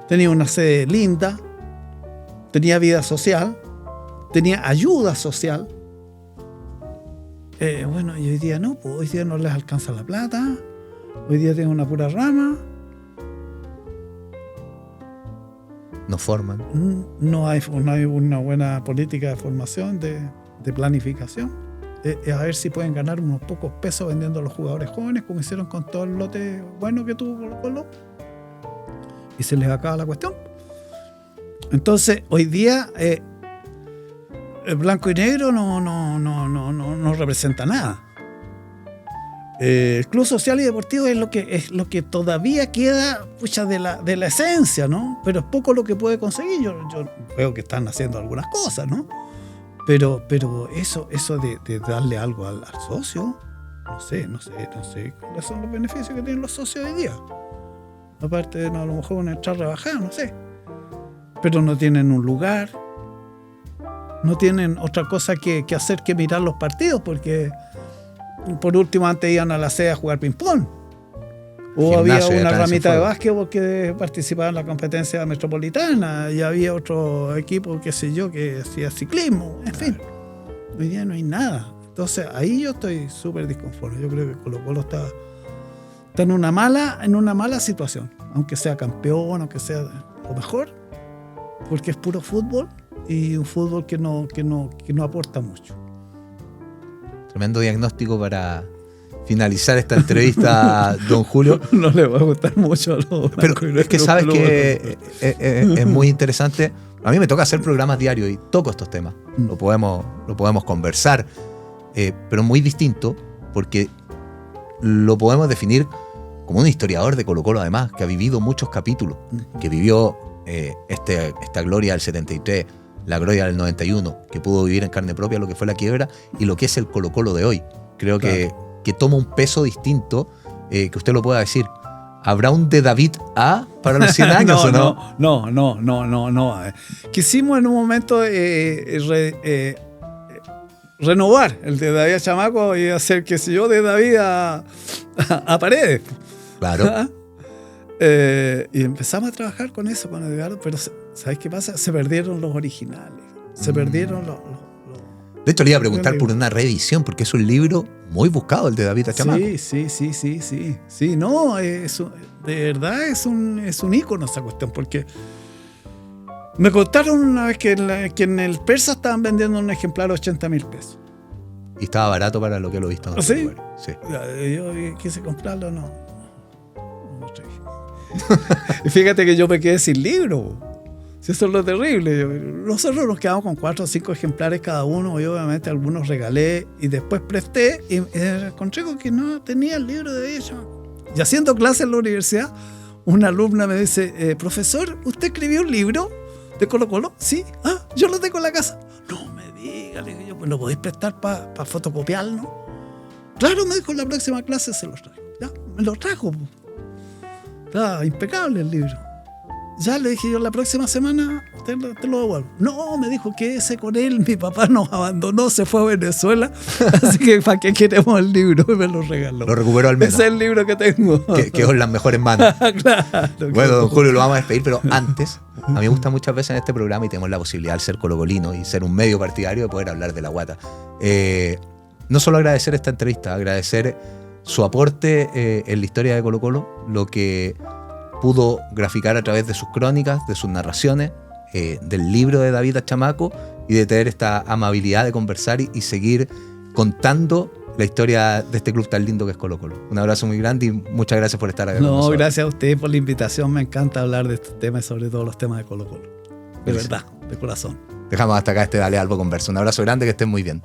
Tenía una sede linda, tenía vida social, tenía ayuda social. Bueno, y hoy día no, pues hoy día no les alcanza la plata, hoy día tienen una pura rama. No forman. No hay una buena política de formación, de planificación. A ver si pueden ganar unos pocos pesos vendiendo a los jugadores jóvenes, como hicieron con todo el lote bueno que tuvo Colo-Colo. Y se les acaba la cuestión. Entonces, hoy día el blanco y negro no representa nada. El club social y deportivo es lo que todavía queda, pucha, de la esencia, ¿no? Pero es poco lo que puede conseguir. Yo veo que están haciendo algunas cosas, ¿no? Pero eso de darle algo al socio, no sé cuáles son los beneficios que tienen los socios hoy día. Aparte de a lo mejor una entrada rebajada, no sé. Pero no tienen un lugar, no tienen otra cosa que hacer que mirar los partidos, porque por último antes iban a la sede a jugar ping-pong. O Gimnasio, había una ramita de básquetbol que participaba en la competencia metropolitana, y había otro equipo, qué sé yo, que hacía ciclismo, en fin. Hoy día no hay nada. Entonces ahí yo estoy súper disconforme. Yo creo que Colo-Colo está en una mala situación, aunque sea campeón, aunque sea lo mejor, porque es puro fútbol, y un fútbol que no aporta mucho. Tremendo diagnóstico para finalizar esta entrevista, don Julio. No le va a gustar mucho. Pero es que sabes que es muy interesante. A mí me toca hacer programas diarios y toco estos temas. Lo podemos conversar, pero muy distinto, porque lo podemos definir como un historiador de Colo-Colo, además, que ha vivido muchos capítulos, que vivió esta gloria del 73, la gloria del 91, que pudo vivir en carne propia lo que fue la quiebra y lo que es el Colo-Colo de hoy. Creo que toma un peso distinto, que usted lo pueda decir. ¿Habrá un de David A para los 100 años o no? No. Quisimos en un momento renovar el de David a Chamaco y hacer, qué sé yo, de David a Paredes. Claro. Y empezamos a trabajar con eso, con Edgardo, pero ¿sabes qué pasa? Se perdieron los originales. Se perdieron los... De hecho, le iba a preguntar por una reedición, porque es un libro muy buscado, el de David a Chamaco. Sí, no, de verdad es un ícono esa cuestión, porque me contaron una vez que en el Persa estaban vendiendo un ejemplar a 80.000 pesos. Y estaba barato para lo que lo he visto. ¿Sí? Sí. Yo quise comprarlo, no y fíjate que yo me quedé sin libro. Eso es lo terrible. Nosotros nos quedamos con 4 o 5 ejemplares cada uno, y obviamente algunos regalé y después presté, y encontré con que no tenía el libro de ella. Y haciendo clase en la universidad, una alumna me dice, profesor, ¿usted escribió un libro de Colo-Colo? Sí. Yo lo tengo en la casa. No me diga, le dije yo, pues lo podéis prestar para fotocopiarlo. Claro, me dijo, en la próxima clase se lo traigo. Ya, me lo trajo. Estaba impecable el libro. Ya le dije yo, la próxima semana te lo devuelvo. No, me dijo, quédese con él, mi papá nos abandonó, se fue a Venezuela, así que ¿para qué queremos el libro? Y me lo regaló. Lo recuperó al menos. Ese es el libro que tengo. Quedó en las mejores manos. Claro. Bueno, don Julio, lo vamos a despedir, pero antes, a mí me gusta muchas veces en este programa, y tenemos la posibilidad de ser colocolino y ser un medio partidario, de poder hablar de la Guata. No solo agradecer esta entrevista, agradecer su aporte en la historia de Colo-Colo, lo que pudo graficar a través de sus crónicas, de sus narraciones, del libro de David a Chamaco, y de tener esta amabilidad de conversar y seguir contando la historia de este club tan lindo que es Colo-Colo. Un abrazo muy grande y muchas gracias por estar acá con nosotros. Gracias a ustedes por la invitación. Me encanta hablar de estos temas, sobre todo los temas de Colo-Colo. De verdad, de corazón. Dejamos hasta acá este Dale Albo Conversa. Un abrazo grande, que estén muy bien.